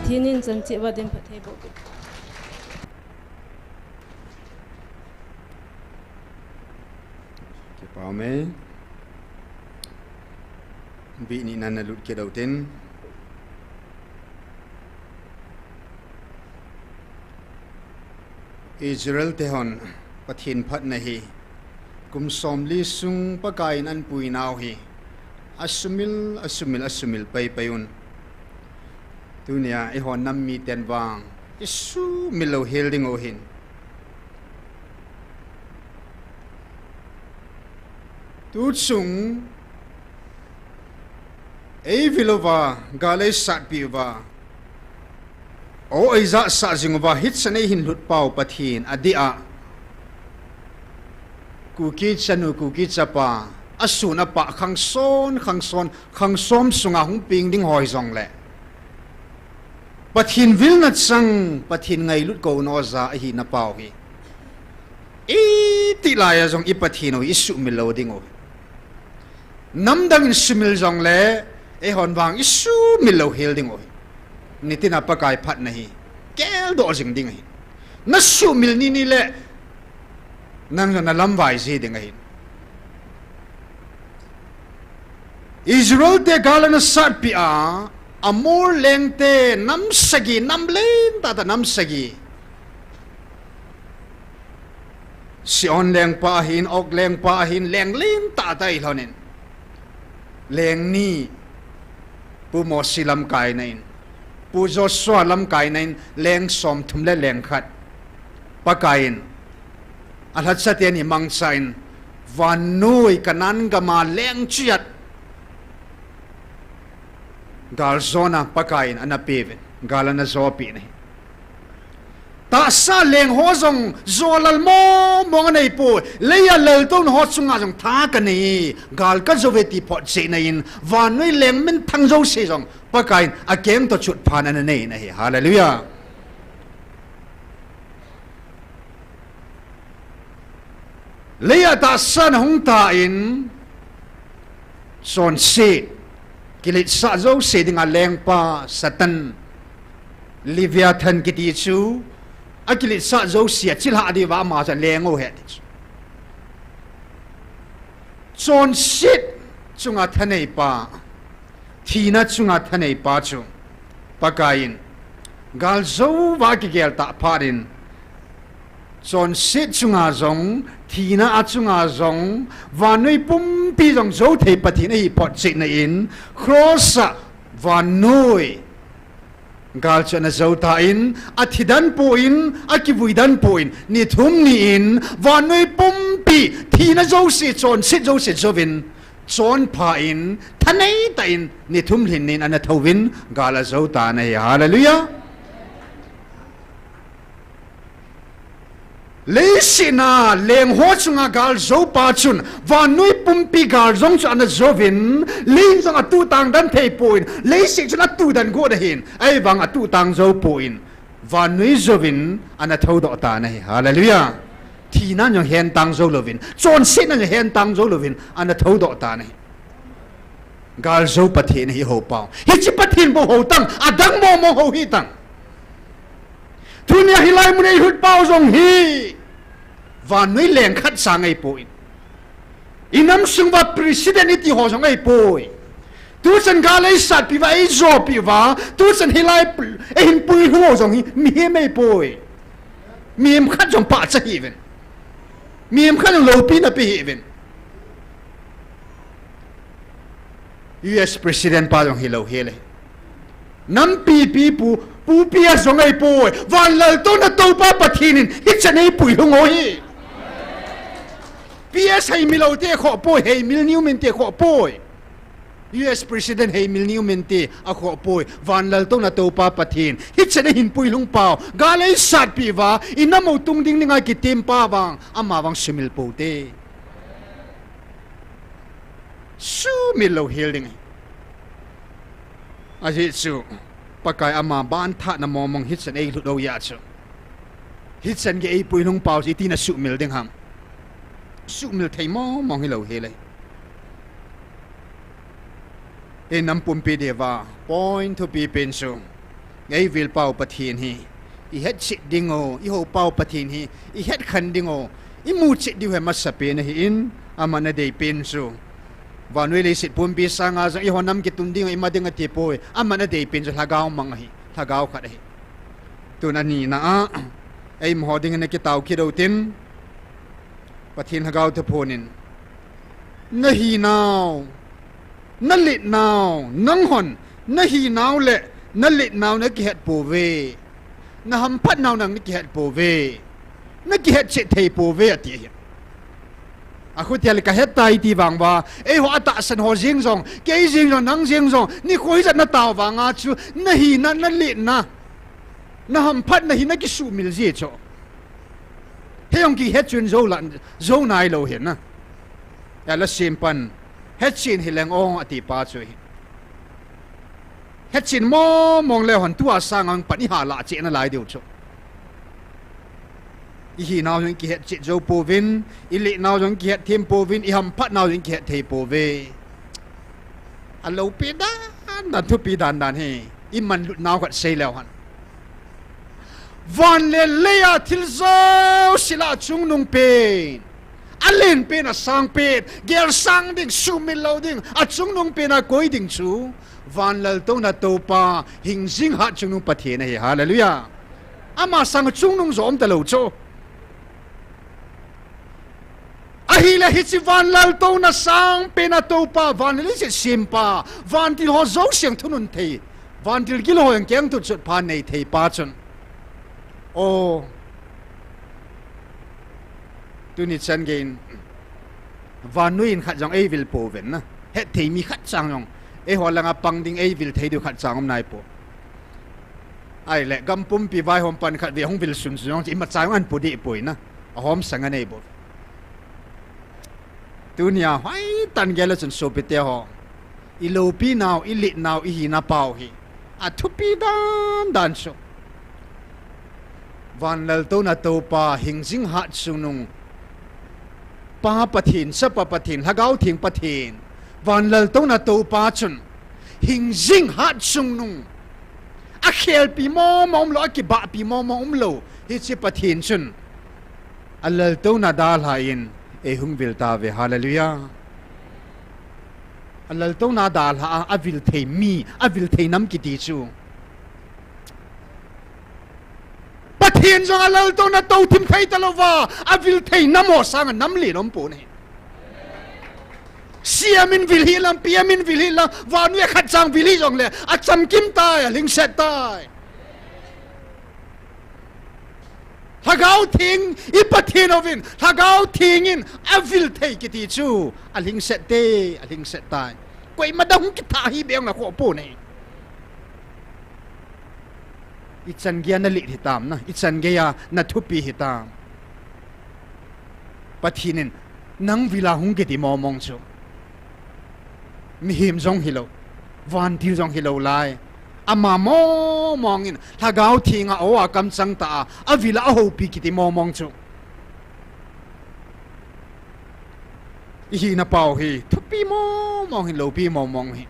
pathinin chan chi wa dim pathe bo Ke pau me bi ni nan na lut ke đầu tiên Israel te hon pathin phat na hi kum som li sung pakai nan pui naw hi asumil pai payun tunia e hon nam mi ten wang isu milo helding o hin tu sung e vilova gale sat piwa o aiza sa jingwa hit sane hin lut pau pathin adia kuki chanu kuki chapa asuna pa khang som sunga hung ping ding hoi zong le pathin vil na chang pathin ngai lut ko no za hi na pau hi e ti la ya zong i pathin o isu milo ding o nam dang in simil zong le e hon wang isu milo hel ding o nitina pakai phat na hi kel do jing ding hi na su mil ni le nang na lam vai ji ding hi Israel te galana sat pi a amor lengte nam sagi nam len ta nam sagi Sion leng pa hin ok leng pa hin leng len ta tai lonin leng ni pu mo silam kai nain pu Joshua lam kai nain leng som thum le leng khat pa kain alat sa te ni mang sain vanui kanan gama leng chiat gal zona pakain anapeven galana zopi ne ta sa leng ho zong zolal mo nei po leya lel ton ho chunga jong tha ka nei gal ka zoveti pho che nein vanui leng men thang zo se jong pakain akem to chut phan an nei na hi hallelujah leya ta san hung ta in son se kilit sa zo se ding a leng pa satan Leviathan kiti chu akilit sa zo sia chilha di wa ma sa leng o het chon sit chunga thanei pa thina chunga thanei pa chu pakain gal zo wa ki gel ta pharin chon sit chunga zong thina achunga zong vanui pum pi zong zo thei pathina hi pot che na in crossa vanui gal chana zo ta in athidan po in akivuidan po in ni thum ni in vanui pum pi thina zo se chon sit zo se zovin chon pha in thanei ta in ni thum lin nin ana thowin gala zo ta na hi hallelujah leisina leng ho chunga gal zo pa chun vanui pumpi gal zong chu ana zovin ling zong atu tang dan thei poin leisik chuna tu dan go da hin ai wang atu tang zo poin vanui zovin ana thau do ta na hi hallelujah thina nyong hen tang zo lovin chon sin na hen tang zo lovin ana thau do ta na gal zo pathin hi ho pau hi chi pathin bo ho tang adang mo ho hi tang Tunia hilai munei hut pau zong hi vanui leng khat sang ai poi inam sungwa president iti ho zong ai poi tu san galai sat pi wa ai zo pi wa tu san hilai e hin pui ho zong hi mi he mai poi mi em khat zong pa cha hi ven mi em khat lo pi na pi hi ven US president pa zong hi lo hele Nampi pi pu pia zong ai poi van lal to na to pa pathinin hi chanei pui hung oi pia sai milo te kho poi hei mil new men te kho poi US president hei mil new men te a kho poi van lal to na to pa pathin hi chanei hin pui lung pau galai sat pi wa inamo tung ding ninga ki tem pa wang ama wang simil po te su milo healing aji chu pakai ama ban tha na momong hit san ei lu do ya chu hit san ge ei pui lung pau ji tina su mil ding ham su mil thei mo mong hi lo he le e nam pum pi de wa point to pi pen chu ngay vil pau pathin hi I het chit dingo I ho pau pathin hi I het khan dingo I mu chit diu he masape na hi in amana dei pin su van we le sit pum pi sanga I honam ki tum ding I mading ati po amana dei pin su lagaw mang hi lagaw khat hi tun ani na a ai mo ding na ki taw ki do tin pathin lagaw te phonin na hi naw na lit naw nang hon na hi naw le na lit naw na ki het po ve na ham phat naw nang ki het po ve na ki het che thei po ve ati hi a khu tia le ka het tai ti wang wa e ho ata san ho jing jong ke jing jong nang jing jong ni khoi zat na taw wa nga chu na hi na na lit na ham phat na hi na ki su mil ji cho he ong ki het chun zo lan zo nai lo hin na ya la sim pan het chin hi leng ong ati pa chu hi het chin mo mong le hon tua sang ang pani ha la che na lai deu chu I hi naw jong ki het chit zo po vin I le naw jong ki het thêm po vin I ham phat naw jong ki het thei po ve a lo pi da na thu pi dan dan he I man lut naw khat sei leo han van le leya thil zo sila chung nung pe Alin pe na sang pe ger sang ding sumil lo ding a chung nung pe na koi ding chu van lal to na to pa hing jing ha chung nung pathe na he hallelujah ama sang chung nung zom ta lo cho ahila hitsi van lal to na sang pe na to pa van li se simpa van til ho zo siang thunun thei van til gil ho yang kyang tu chut pha nei thei pa chun o tu ni chan gain van nuin khat jong ei vil po ven na het thei mi khat chang yong e ho langa pang ding ei vil thei du khat chang om nai po ai le gam pum pi vai hom pan khat ve hong vil sun jong ti ma chang an pu di poi na a hom sang anei bo tu nia hai tan gela chun so pe te ho I lo pi naw I lit naw I hi na pau hi a thu pi dan dan so van lal to na to pa hing jing ha chunung pa pathin sa pa pathin hagaw thing pathin van lal to na to pa chun hing jing ha chunung a khel pi mo mom lo ki ba pi mo mom lo hi chi pathin chun a lal to na dal ha in e hung vil ta ve hallelujah a lal to na dal ha a vil thei mi a vil thei nam ki ti chu pathin jong a lal to na to thim khai ta lo wa a vil thei nam ho sang nam li nom pu ne siamin vil hi lam piamin vil hi lam wa nu khat chang vil hi jong le a cham kim tai a ling set tai hagaw thing I pathin ovin hagaw thing in a vil thei ki ti chu a ling set te a ling set tai koi ma dang ki tha hi beng na ko pu ne I chan gya na li hitam na I chan gya na thupi hitam pathinin nang vila hung ke ti momong chu mi him jong hilo van til jong hilo lai ama mo mongin hagaw thinga o akam chang ta a vila a ho pi ki ti momong chu hi na pau hi thupi mo mong hin lo pi momong hi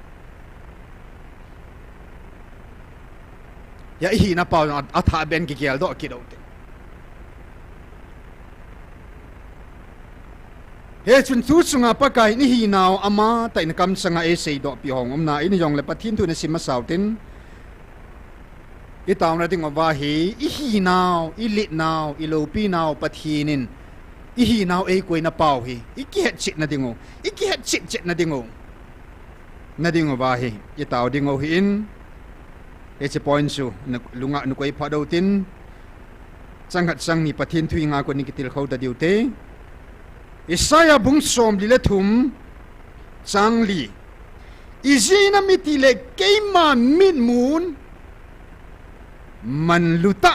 ya hi na pau a tha ben ki kel do ki do te he chun chu chunga pa kai ni hi naw ama ta in kam sanga e sei do pi hong om na in yong le pathin tu ne sim sautin I tauna ding wa hi hi naw I lit naw I lo pi naw pathinin I hi naw e koi na pau hi I ki het chit na dingo I ki het chit na dingo wa hi I taw dingo hi in e che point su lunga nu koi pha do tin changhat chang ni pathin thui nga ko ni kitil khau da diu te Isaiah bung som li le thum chang li izina mitile keima min moon man luta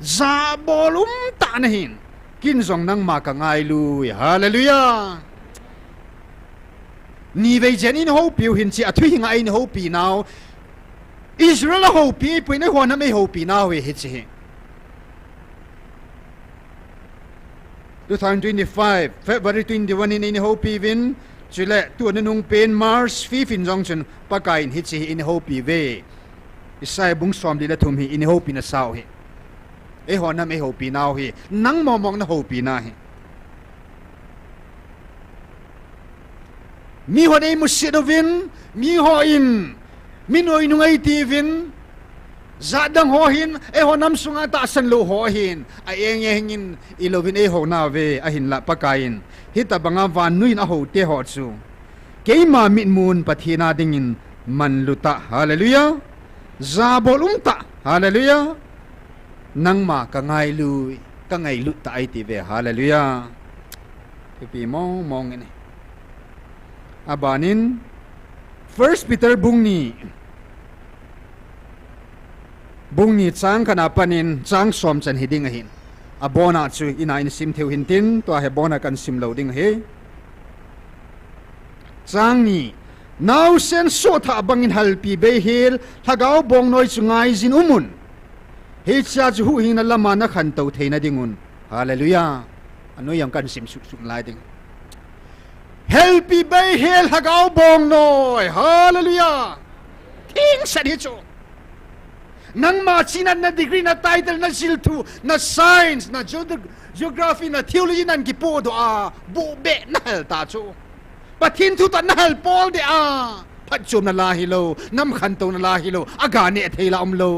za bolum ta na hin kin zong nang ma ka ngai lu hallelujah ni ve jen in ho piu hin chi athui hinga in ho pi now Israel ho pi pu ne ho na me ho pi now we hit chi 2025 February 21 in ho pi win chule tu na nung pen March 5 in jong chen pa kain hit chi in ho pi ve isai bung som di la thum hi in ho pi na sao hi e ho nam e ho pi nau hi nang mo mong na ho pi na hi mi ho dei musidovin mi ho in min oi nungai ti vin zadang ho hin e ho nam sunga ta san lo ho hin a eng in ilovin e ho na ve a hin la pakain hita banga van nuin a ho te ho chu keima min mun pathina dingin man luta hallelujah zabolum ta hallelujah nangma ka ngai lui ka ngai lut ta ai ti ve hallelujah pi mong ni abanin First Peter bungni chang kana panin chang som chan hiding ahin abona chu ina in sim theu hin tin to he bona kan sim loading he chang ni now sen so tha bangin halpi be hil thagao bong noi chungai jin umun he cha chu hu hin lama na khan to theina dingun hallelujah anu yang kan sim suk lai ding helpi be hil thagao bong noi hallelujah thing sa di chu nang ma chinan na degree na title na siltu na science na geography na theology nan ki po do a bu be na hal ta chu pathin thu ta na hal pol de a phat chum na la hi lo nam khan to na la hi lo aga ne theila om lo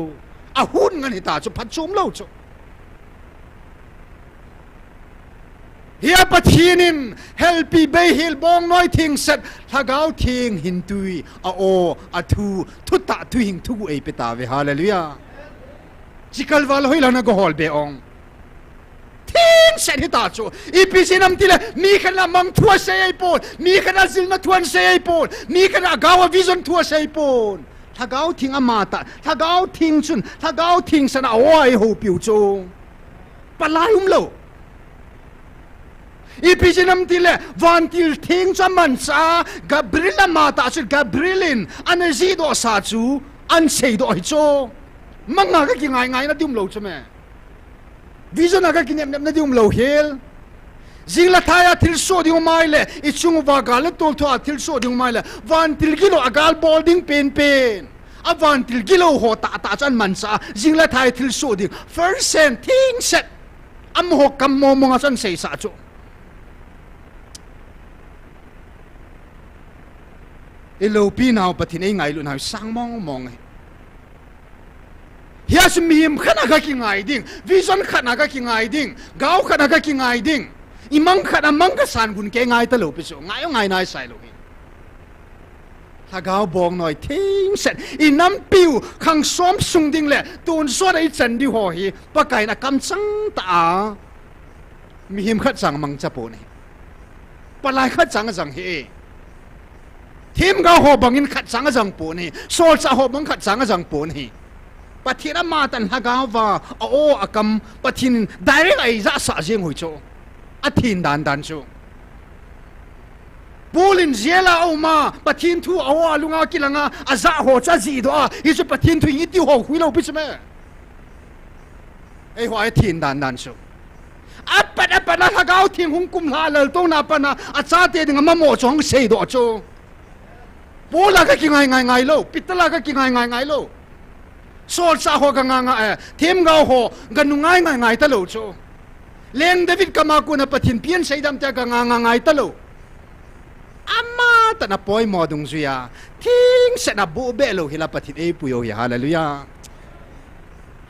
a hun ngan hi ta chu phat chum lo chu hia pathinin helpi be hil bong noi thing set thagau thing hin tui a o a thu ta thu hing thu ei peta ve hallelujah chikal wal hoila na go hol be ong thing set hi ta chu ipisinam tile mi khana mang thua se ei pon mi khana zil na thuan se ei pon mi khana gawa vision thua se ei pon thagau thing amata thagau thing chun thagau thing sana oi ho piu chu palai lo ipisinam tile vantil thing chaman sa gabriel mata chu gabrielin energy do sa chu an sei do hi cho manga ka ki ngai na dum lo chme vision ka ki nem na dum lo hel zingla thaya thil so ding mai le ichung wa gal tol tho thil so ding mai le vantil kilo agal bolding pen a vantil kilo ho ta chan man sa zingla thaya thil so ding first sent thing set am ho kam mo nga chan sei sa chu ilo pi nào pathin ei ngai lu nào sang mong hiya smim khana ka ki ngai ding vision khana ka ki ngai ding gau khana ka ki ngai ding imang khana mang ka san gun ke ngai ta lo pi so ngai nai sai lo hi thagao bong noi thing set inam piu khang som sung ding le tun so dai chan di ho hi pa kai na kam chang ta mi him khat chang mang cha po ni palai khat chang hiทีมก็หอบังอินขัดสังจังปูนี่โซลจะหอบังขัดสังจังปูนี่ปะทีนั้นมาตันฮักเอาว่าโอ้อากำปะทีนได้เรื่องไอ้จะสะเจียงหุ่ยโจอาทินดันโจปูลินเจล่าเอามาปะทีนทูเอาลุงอากิลังอาจะหอจะจีดว่าอีจุปะทีนทูยิ่งที่หอหุ่ยเราพิจารณาไอ้หัวไอ้ทินดันโจอัปปะนะฮักเอาทิ้งหุ่งกุมลาเลยต้องนับปะนะอาจารย์เตียงมาโม่จงเสียดโจปูลาก็กินไงโลปิตลาก็กินไงโลโซลซาหัวกันไงทีมเราหัวกันนุ่งไงตลอดโจเลี้ยงเดวิดก็มากุนปะทินเพียนใส่ดำแต่กันไงตลอดอามาแต่น่ะปอยมอดุงซุยาทิ้งเสนาบูเบลโลฮิลาปะทินเอปุยโอฮาเลลูยา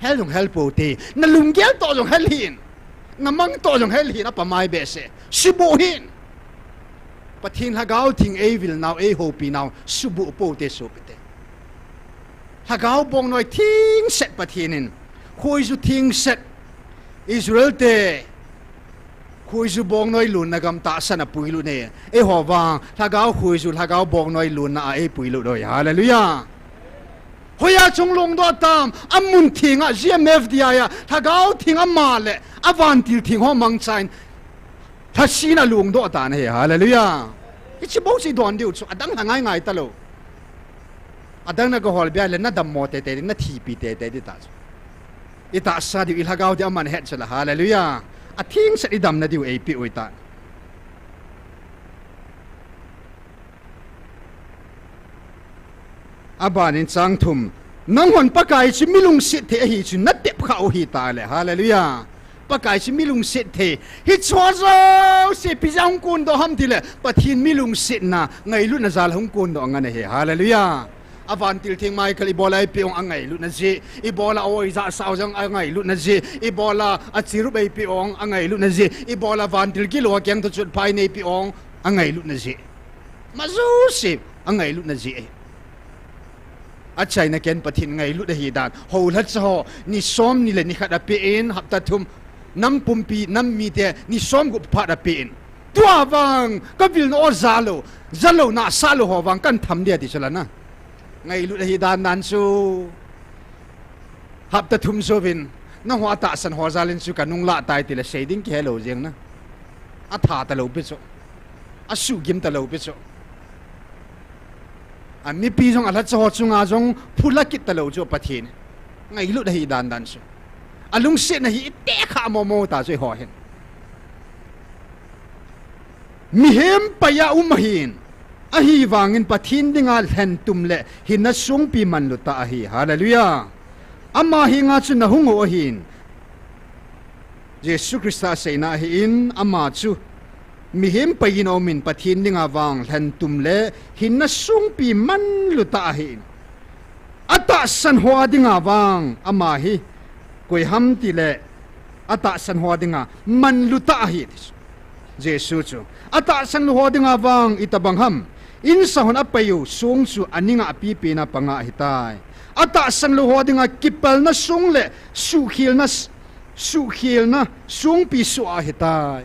เฮลจงเฮลโปตีน่ะลุงเกลโตจงเฮลหินน่ะมังโตจงเฮลหินอะปะไม้เบเสชิโบหินปะทินฮักเอาทิ้งเอวิลนาวเอโฮปีนาวสุบุโปเตโซเปเตฮักเอาบงหน่อยทิ้งเสร็จปะทินินคุยสุทิ้งเสร็จอิสราเอลเตคุยสุบงหน่อยลุนนะกำตาสนะปุยลุนเอเอหัววางฮักเอาคุยสุฮักเอาบงหน่อยลุนนะเอปุยลุนด้วยฮาเลลูยาหอยาจงลงดอตามอามุนทิ้งอ่ะ GMFDI อ่ะฮักเอาทิ้งอามาเลอาวันติลทิ้งหัวมังใจถ้าชีน่ะลุงโดตาเนี่ยฮาเลลูยาอิชิบุสิดอนเดียวชุอดังหางไงตลอดอดังนักฮอลเบียเลน่าดำโมเตน่าทีปีเตดิตาอิตาซาดิวิลฮากาวดิอามันเฮดเชลฮาเลลูยาอาทิ้งสัตดำน่ะดิวเอปีอุยตาอาบานินจังทุม nang hon pakai chi milung sit the hi chu na tep khau hi ta le hallelujah pakai chi milung sit the hi chwa zo se pi jang kun do ham ti le pathin milung sit na ngai lu na zal hung kun do ngane he hallelujah avan til thing mai kali bola pi ong angai lu na ji I bola oi za sao jang angai lu na ji I bola achiru bei pi ong angai lu na ji I bola van til ki lo kyang to chut pai nei pi ong angai lu na ji mazu se angai lu na ji achai na ken pathin ngai lu da hi dan ho la cho ni som ni le ni khada pe in hap ta thum nam pumpi nam mi te ni som gu pha da pe in tua wang ka vil no zalo na salo ho wang kan tham dia ti chala na ngai lu da hi dan nan su hap ta thum so vin na hwa ta san ho zalin su kanung la tai ti le shading ke hello jeng na a tha ta lo pe so a su gim ta lo pe soอันนี้ปีจงอะไรจะหัวจงอาจงพูดละกิตตะโลจปะทีนไงลุดให้ดันสุอันลุงเสียนะฮีเตะขาโมตาช่วยหัวเห็นมีเห็มปยาหินอะฮีวางินปะทีนดิ่งอาเห็นตุมเละหินนัสงปีมันลุตาอะฮีฮาเลลูยาอามาหิงอาจุนนะหุงโอหินเยซูคริสต์เสนาหินอามาจูมีเห็นไปยินอมินปะทินดิ่งอวังเห็นตุมเละหินนัสงปีมันลุตาหินอัตสันหัวดิ่งอวังอามาฮีกุยฮัมติเละอัตสันหัวดิ่งมันลุตาหินเยซูจูอัตสันหัวดิ่งอวังอิตาบังฮัมอินสหนอไปอยู่สูงสุอันนิงอปีปีนาปังอาหิตายอัตสันหัวดิ่งกิปเปลนัสงเละสุขีลนะสูงปีสุอาหิตาย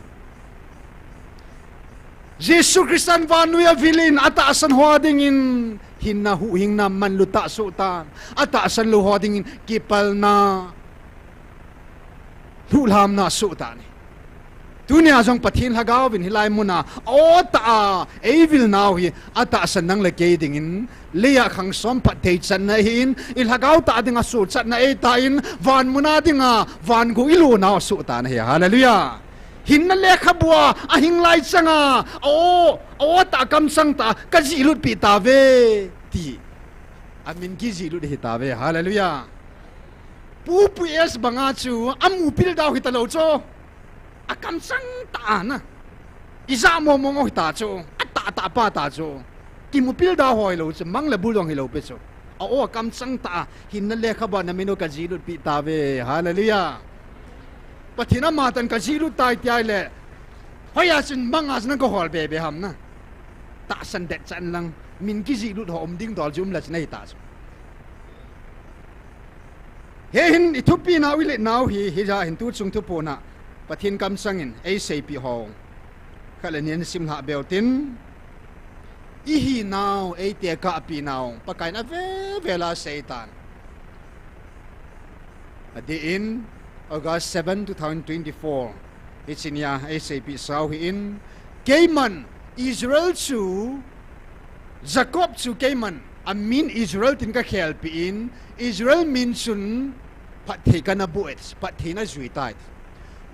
Yesus Kristus vanuya vilin ataasan hodingin hinna huhing na manluta sutan ataasan lu hodingin kipal na hulham na sutan dunia jong pathin hagawin hilay muna o ta evil now hi ataasan nang lekedingin leya khang som patay chan na hin ilhagaw ta dinga su chan na etain van muna dinga van gu ilu na sutan hi hallelujah hinna lekha bua a hinglai changa o ta kam sang ta ka ji lut pi ta ve ti amin ki ji lut hi ta ve hallelujah pu es banga chu amu pil daw hi ta lo cho a kam sang ta na iza mo hi ta cho a ta pa ta cho ki mu pil daw hoi lo chu mang le bulong hi lo pe cho o kam sang ta hinna lekha ba na mino ka ji lut pi ta ve hallelujah pathina matan ka jilu tai tai le hoya sin mangas nan ko hol be ham na ta san det chan lang min ki jilu hom ding dol jum la chnai ta he hin ithupi na wile now hi ja hin tu chung thu pona pathin kam sangin ai sei pi hong khalanian sim ha beltin I hi now ai te ka pi now pakai na vela satan adi in August 7, 2024 it's in ya ASAP sau in Cayman Israel chu Jacob chu Cayman amin Israel tin ka khel pi in Israel min sun pathei kana buet pathei na zui tai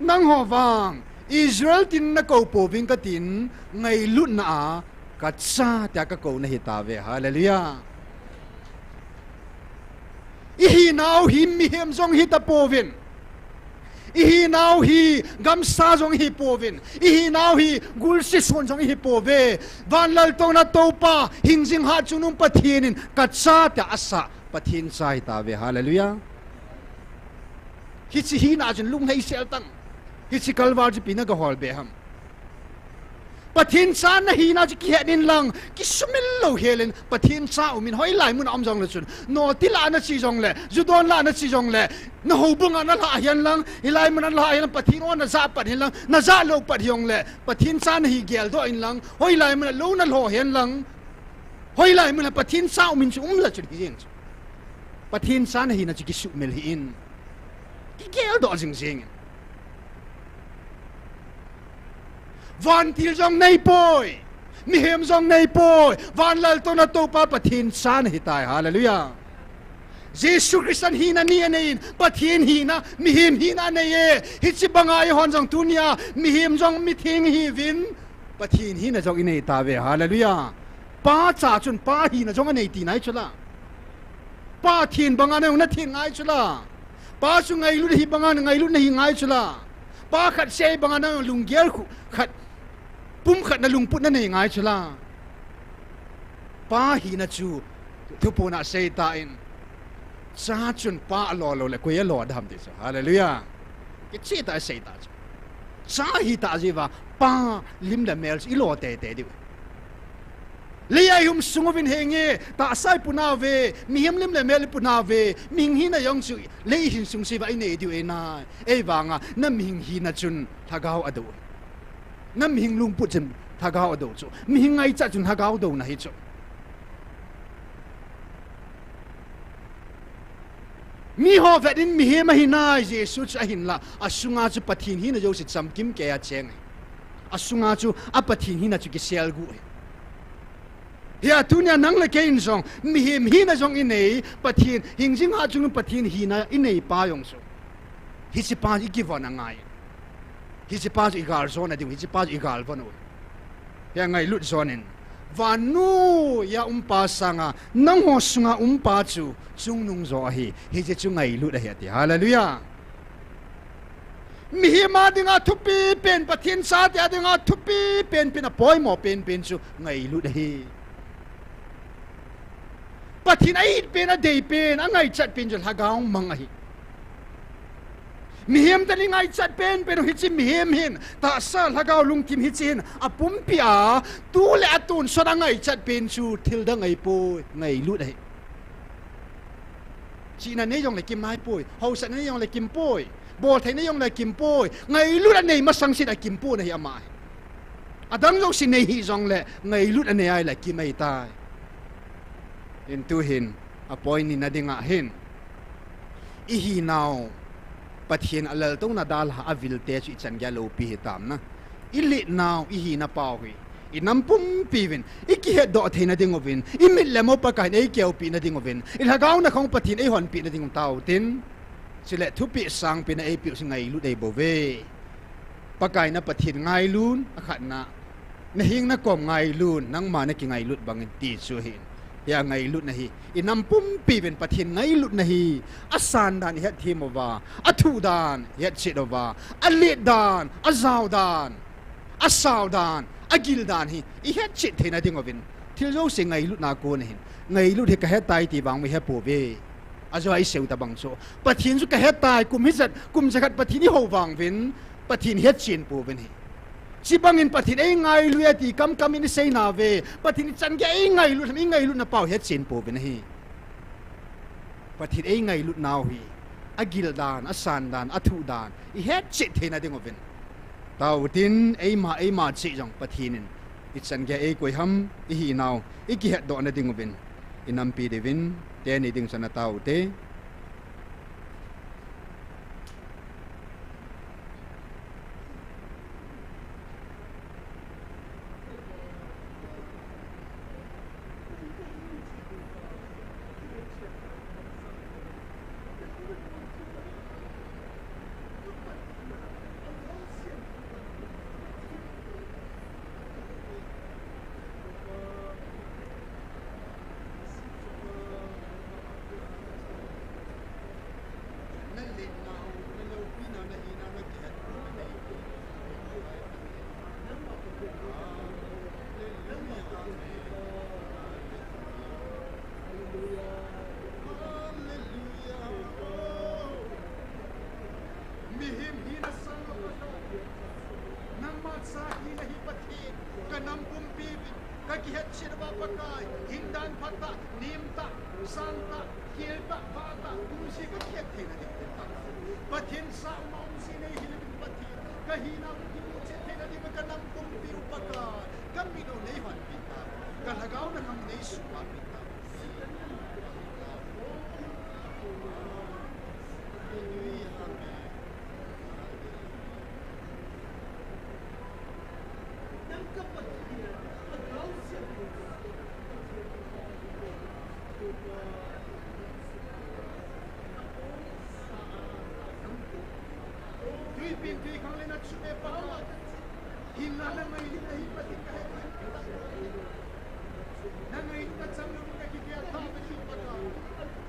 nang howang Israel tin na ko po ving ka tin ngai lut na ka cha ta ka ko na hitave hallelujah I now hi mi hem jong hita povin I now hi gam sa jong hi povin I now hi gul si son jong hi pove van lal to na to pa hingjing ha chunum pathinin katsa ta asa pathin sai ta ve hallelujah hi chi hi na jun lung nei sel tang hi chi kalwar ji pina ga hol be ham pathin sa na hi na ji ki din lang ki sumil lo helen pathin sa umin hoi lai mun am jong le chun no ti la na chi jong le judon la na chi jong le na ho bunga na la hian lang ilai mun la hian pathin on na za pat hin lang na za lo pat hiong le pathin sa na hi gel do in lang hoi lai mun lo na lo hian lang hoi lai mun pathin sa umin chu la chu hi jing pathin sa na hi na chi ki su mel hi in ki gel do jing jing van til jong nei poi mi hem jong nei poi van lal to na to pa pathin san hitai hallelujah Jesus Christ hina ni anein pathin hina mi hem hina nei hi chi bangai hon jong tunia mi hem jong mi thing hi vin pathin hina jong inei ta ve hallelujah pa cha chun pa hina jong anei ti nai chula pa thin bangana na thin ngai chula pa su ngai lu hi bangana ngai lu na hi ngai chula pa khat sei bangana lunggel khu khat pum khat na lungput na nei ngai chula pa hi na chu thu pona sei ta in cha chun pa lo lo le ko ye lo dam ti so hallelujah ke chi ta sei ta cha hi ta ji wa pa lim da mel i lo te te di le ai hum sungovin henge ta sai puna ve mi hem lim le mel puna ve ming hi na yong chu le hin sung si va i nei di e na e wanga na ming hi na chun thagau adu na ming lung put chen thagau adu chu mi ngai cha chun thagau do na hi chu mi ho vedin mi he ma hi na jesu cha hin la asunga chu pathin hi na jo si cham kim ke a cheng asunga chu a pathin hi na chu ki sel gu ya tunya nang le ke in song mi him hi na song in nei pathin hing jing ha chung pathin hi na in nei pa yong so hi si pa i give on ngai hi si pa i gal zone na ding hi si pa i gal von ya ngai lut zone in vanu ya pa sanga nang ho sunga pa chu chung nung zo hi je chu ngai lut a ti hallelujah mi hi ma dinga thupi pen pathin sa te dinga thupi pen a poi mo pen chu ngai lut hi pathin ai pen a dei pen a ngai chat pen jol hagaung mang a hi mi hem ta ngai chat pen hi chi mi hem hin ta sa hagau lung kim hi chin a pum pi a tu le atun so da ngai chat pen chu thil da ngai po ngai lut a hi chi na ne yong le kim mai poi ho sa ne yong le kim poi bol thai ne yong le kim poi ngai lut a nei ma sang sit a kim po na hi ama adang jo sin nei hi jong le ngai lut a nei ai le kim ai tai in tu hin apoi ni na dinga hin i hi now pathian alal tong na dal ha avil te chu chan gya lo pi tam na i li now i hi na pau hi i nam pum pi vin i ki he do theina ding ovin i mit le mo pa kai nei keu pi na ding ovin i la gaung na khong pathian ei hon pi na ding tau tin sile thu pi sang pi na ei pi ngai lu dei bo ve pa kai na pathian ngai lun a khat na hing na kom ngai lun nang ma na ki ngai lut bangin ti chu hin ya ngai lut na hi inam pum pi ven pathin ngai lut na hi asan dan het thimova athu dan het chidova ali dan azau dan asau dan agil dan hi I het chit thena ding ovin thil jo se ngai lut na ko na hin ngai lut he ka het tai ti bang mi he po ve ajo ai seu ta bang so pathin su ka het tai kum hi zat kum jagat pathin hi ho wang vin pathin het chin po ven hi si bangin pathin ei ngai lu ti kam in sei na ve pathin chan ge ei ngai lu na pau het chin po ben hi pathin ei ngai lu naw hi agil dan asan dan athu dan I het chit thena ding ovin tau tin ei ma chi jong pathin I chan ge ei koi ham I hi naw I ki het do na ding ovin inam pi devin te ni ding sana tau te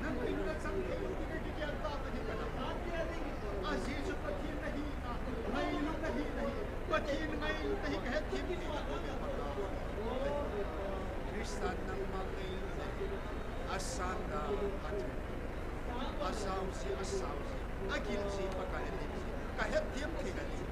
Nang asausi agilsi pakaelim kahetiam kinali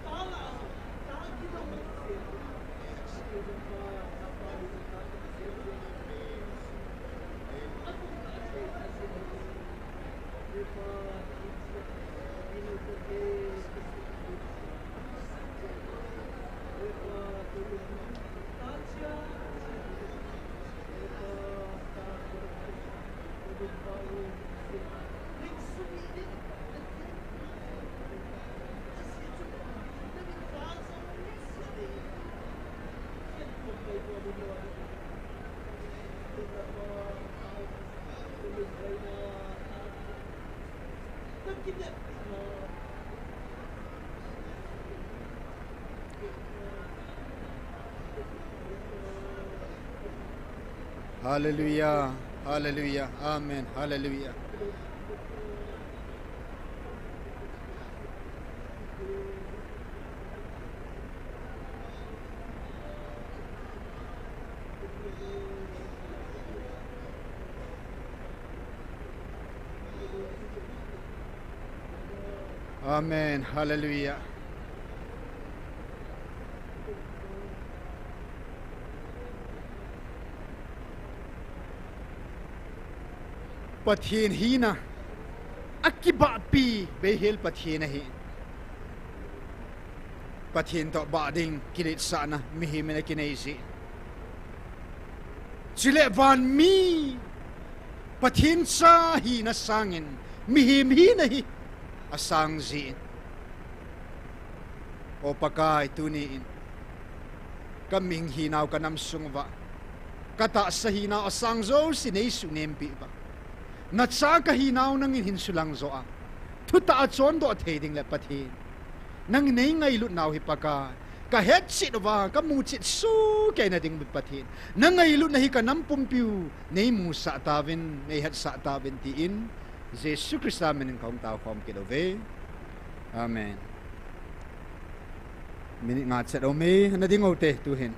Hallelujah, hallelujah, amen, hallelujah. Amen, hallelujah. Pathin hi na akiba pi behel pathin hi pathin to ba ding kilit sana mihi mena kinaisi chile van mi pathin sa hi na sangin mihi hi na hi asang zi o pakai tuniin kaming hinaw kanam sungwa kata sa hinaw asang zo sinay sunempi ba na sa kahinaw nang hinsulang zoa tuta at son do at heding lepati nang ngay lut naw hipaka kahet sit ba kamuchit su kay na ding bipatin nang ngay lut na hikanam pumpiu nay musa tawin nay hat sa tawin tiin Jesus Christ amin ng kaong tao kaong kilove amen minit ngat sa ome na ding ote tuhin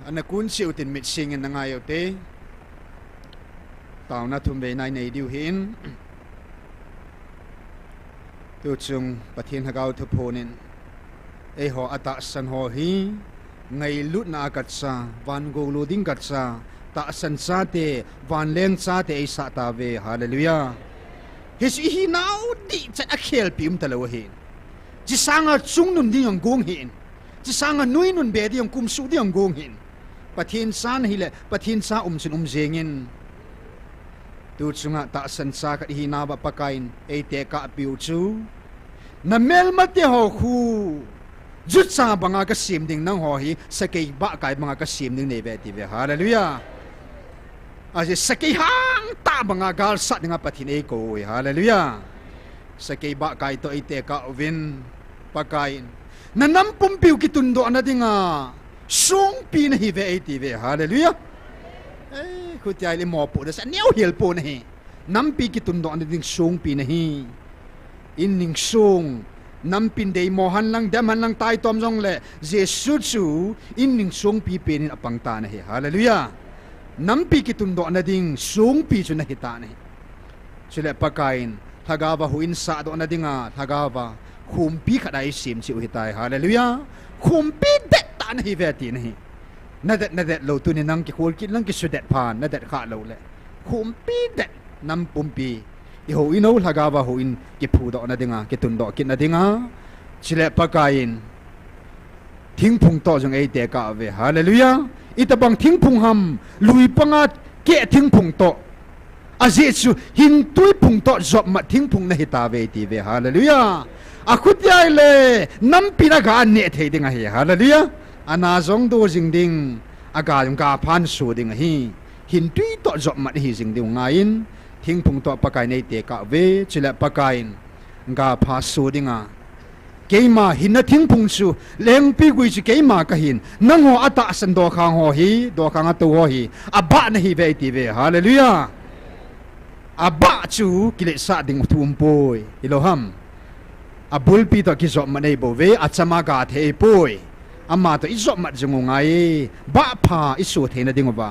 anakun si utin mit singin na ngayon te tao na tumbe na diuhin tutsung patin hagaw tupunin ho ata san ho hi ngay lut na akat sa van golo ding kat sa taasan sa te van leng sa te ay sa tawe hallelujah his ihinaw di sa akhel pim talawahin jisanga chung nun ding ang gonghin jisanga nui nun bedi ang kumsu di ang gonghin pathin sa na hile pathin sa umsin umzengin tutsunga taasan sa kat ihinawa pakain ay teka apiu chu na melmate ho ku jut sa mga kasim ding nang hohi sa kay ba kay mga kasim ding nebeti hallelujah as sa kay hang ta mga galsa nga pathin ay ko hallelujah sa kay ba kay to ay teka win pakain nanampumpiw kitundo na di nga SONGPI na hive ay tive hallelujah kutya ili mo po na sa niyaw hil po na hi nampi kitundo na ding SONGPI na hi ining song nampinday mohan lang daman lang tayo tomzong le jesutsu ining SONGPI penin apang ta na hi hallelujah nampi kitundo na ding SONGPI su na hita na hi sila pagkain tagaba huin sa do na ding tagaba kumpi kadai sim si uhitay hallelujah kumpi det tan hi veti nahi nadet lo tu ni nang ki khol ki lang ki sudet phan nadet kha lo le kumpi det nam pumpi i ho ino lagawa ho in ki phu do na dinga ki tun do ki na dinga chile pakain thingphung to jong ei te ka ve hallelujah itabang thingphung ham lui pangat ke thingphung to ajesu hin tui phung to job ma thingphung na hita ve ti ve hallelujah akutyai le nampi na ga ne the ding hi hallelujah ana zong do jing ding aga jong ka phan su ding hi hin tui to job ma hi jing ding ngain thingphung to pakai nei te ka ve chila pakain ga pha su dinga keima hinna thingphung su lengpi gui chi keima ka hin nango ata san do khang ho hi do khang atu ho hi aba na hi ve ti ve hallelujah aba chu kile sa ding thumpoi iloham abul pi to ki job manei bo ve achama ga the poi ama to izo mat jungu ngai ba pha isu theina dingova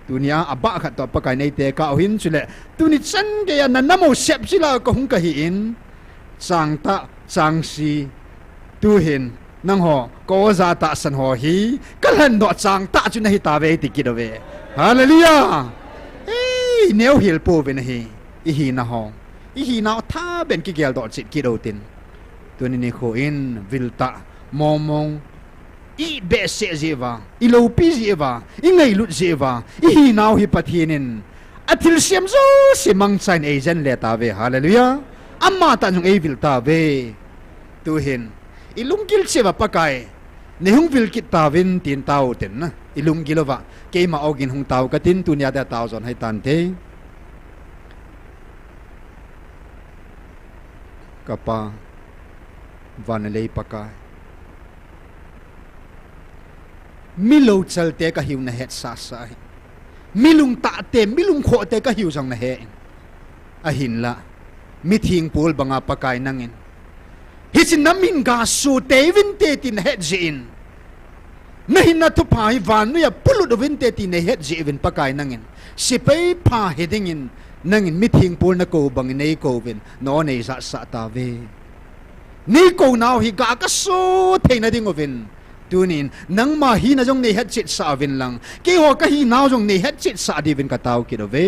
dunia aba khat to pakai nei te ka hin chule tuni chan ge ya nanamo sep sila ko hung ka hi in chang ta chang si tu hin nang ho ko za ta san ho hi kalan do chang ta chu na hi ta ve ti kidove hallelujah ei neu hil po ve na hi na ho hi na tha ben ki gel do chit ki do tin tuni ni kho in vilta momong i be se jeva i lo pi jeva i ngai lut jeva i hi naw hi pathinin athil siam zo simang chain agent le ta ve hallelujah amma ta jong e vil ta ve tu hin ilungkil cheva pakai ne hung vil kit ta vin tin tau ten na ilungilova ke ma ogin hung tau ka tin tunia da tau zon hai tan te kapa vanale pakai milo chalte ka hiu na het sa sa milung ta te milung kho te ka hiu jang na he a hin la mi thing pol banga pakai nangin hisin namin ga su te vin te tin het jin na hin na thu pai van ya pulu do vin te tin het ji vin pakai nangin si pe pha heding in nangin mi thing pol na ko bang nei ko vin no nei sa sa ta ve nei ko naw hi ga ka su the na ding ovin tunin nang ma hi na jong nei het chit sa vin lang ke ho ka hi naw jong nei het chit sa di vin ka taw ki do ve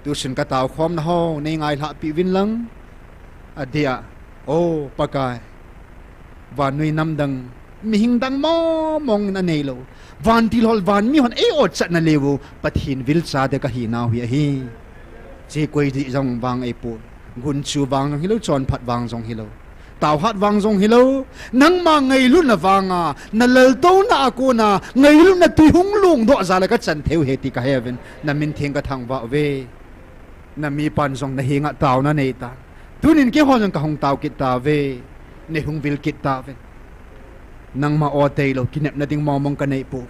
tu sin ka taw khom na ho nei ngai la pi vin lang adia o pakai van nui nam dang mi hing dang mo mong na nei lo van til hol van mi hon e o chat na lewu pathin vil cha de ka hi naw hi che koi di jong wang e pu gun chu wang hi lo chon phat wang jong hi lo tao hát vang dong hello nang ma ngai lu na wanga na lel to na ko na ngai lu na ti hung lung do za la ka chan theu he ti ka heaven na min theng ka thang wa ve na mi pan jong na hinga taw na nei ta tunin ke ho jong ka hong taw kit ta ve ne hung vil kit ta ve nang ma o te lo kinep na ding mo mong ka nei pu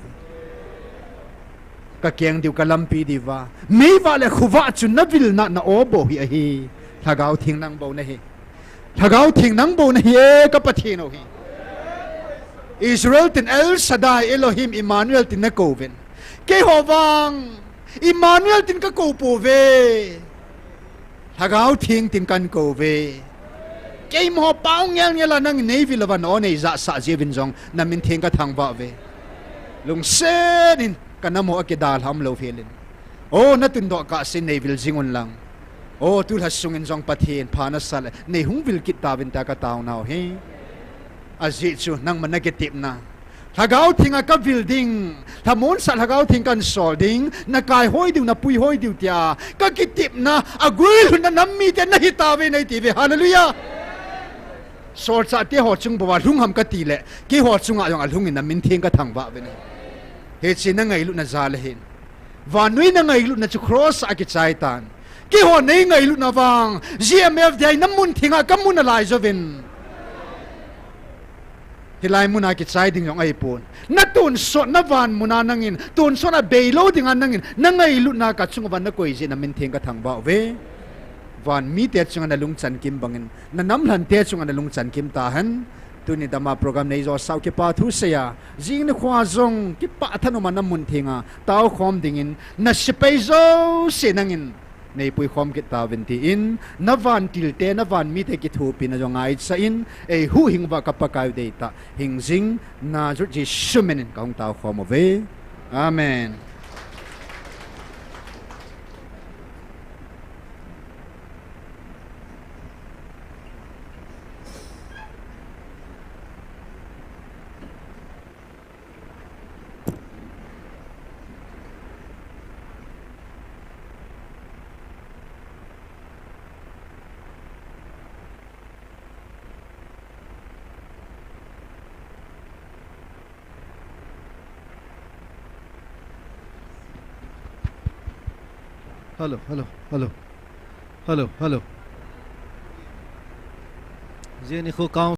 ka kyang diu ka lampi di wa me wa le khuwa chu na vil na na o bo hi thagau thing nang bo na hi thagau thing nang bo na hi ka pathino hi Israel tin El Shaddai Elohim Emmanuel tin na koven ke howang Emmanuel tin ka ko po ve thagau thing tin kan ko ve ke mo paung yang yala nang nei vilawan o nei za sa jevin jong na min theng ka thang ba ve lung senin kanamo akidal ham lo felin o na tin do ka sin nei vil jingon lang o tu la sungin jong pathin phana sal nei hung vil kit ta vin ta ka taw naw he aji chu nang man negative na thagau thinga ka building thamon sal thagau thing kan solding na kai hoi diu na pui hoi diu tia ka kitip na agul na nammi te na hitawe nei ti ve hallelujah sol cha te ho chung bawa lung ham ka ti le ki ho chunga yong alhung in na min theng ka thang ba ve ne he chi na ngai lu na za le hin wa nui na ngai lu na chu cross a ki chai tan ki ho nei ngai lu na wang GMFDI namun thinga kamun alai jovin hilai muna ki chai ding yong ai pon na tun so na van muna nangin tun so na beilo ding an nangin na ngai lu na ka chung ban na koi je na min theng ka thang ba ve van mi te chung na lung chan kim bangin na nam hlan te chung na lung chan kim ta han tuni dama program nei zo sau ke pa thu se ya jing na khwa zong ki pa thanu man mun thinga taw khom dingin na sipei zo se nangin nei pui khom ki ta venti in na van til te na van mi te ki thu pin na jong ai sa in e hu hing wa ka pa kai de ta hing jing na ju ji shumen kaung taw khom ve amen hello je ni kho kaung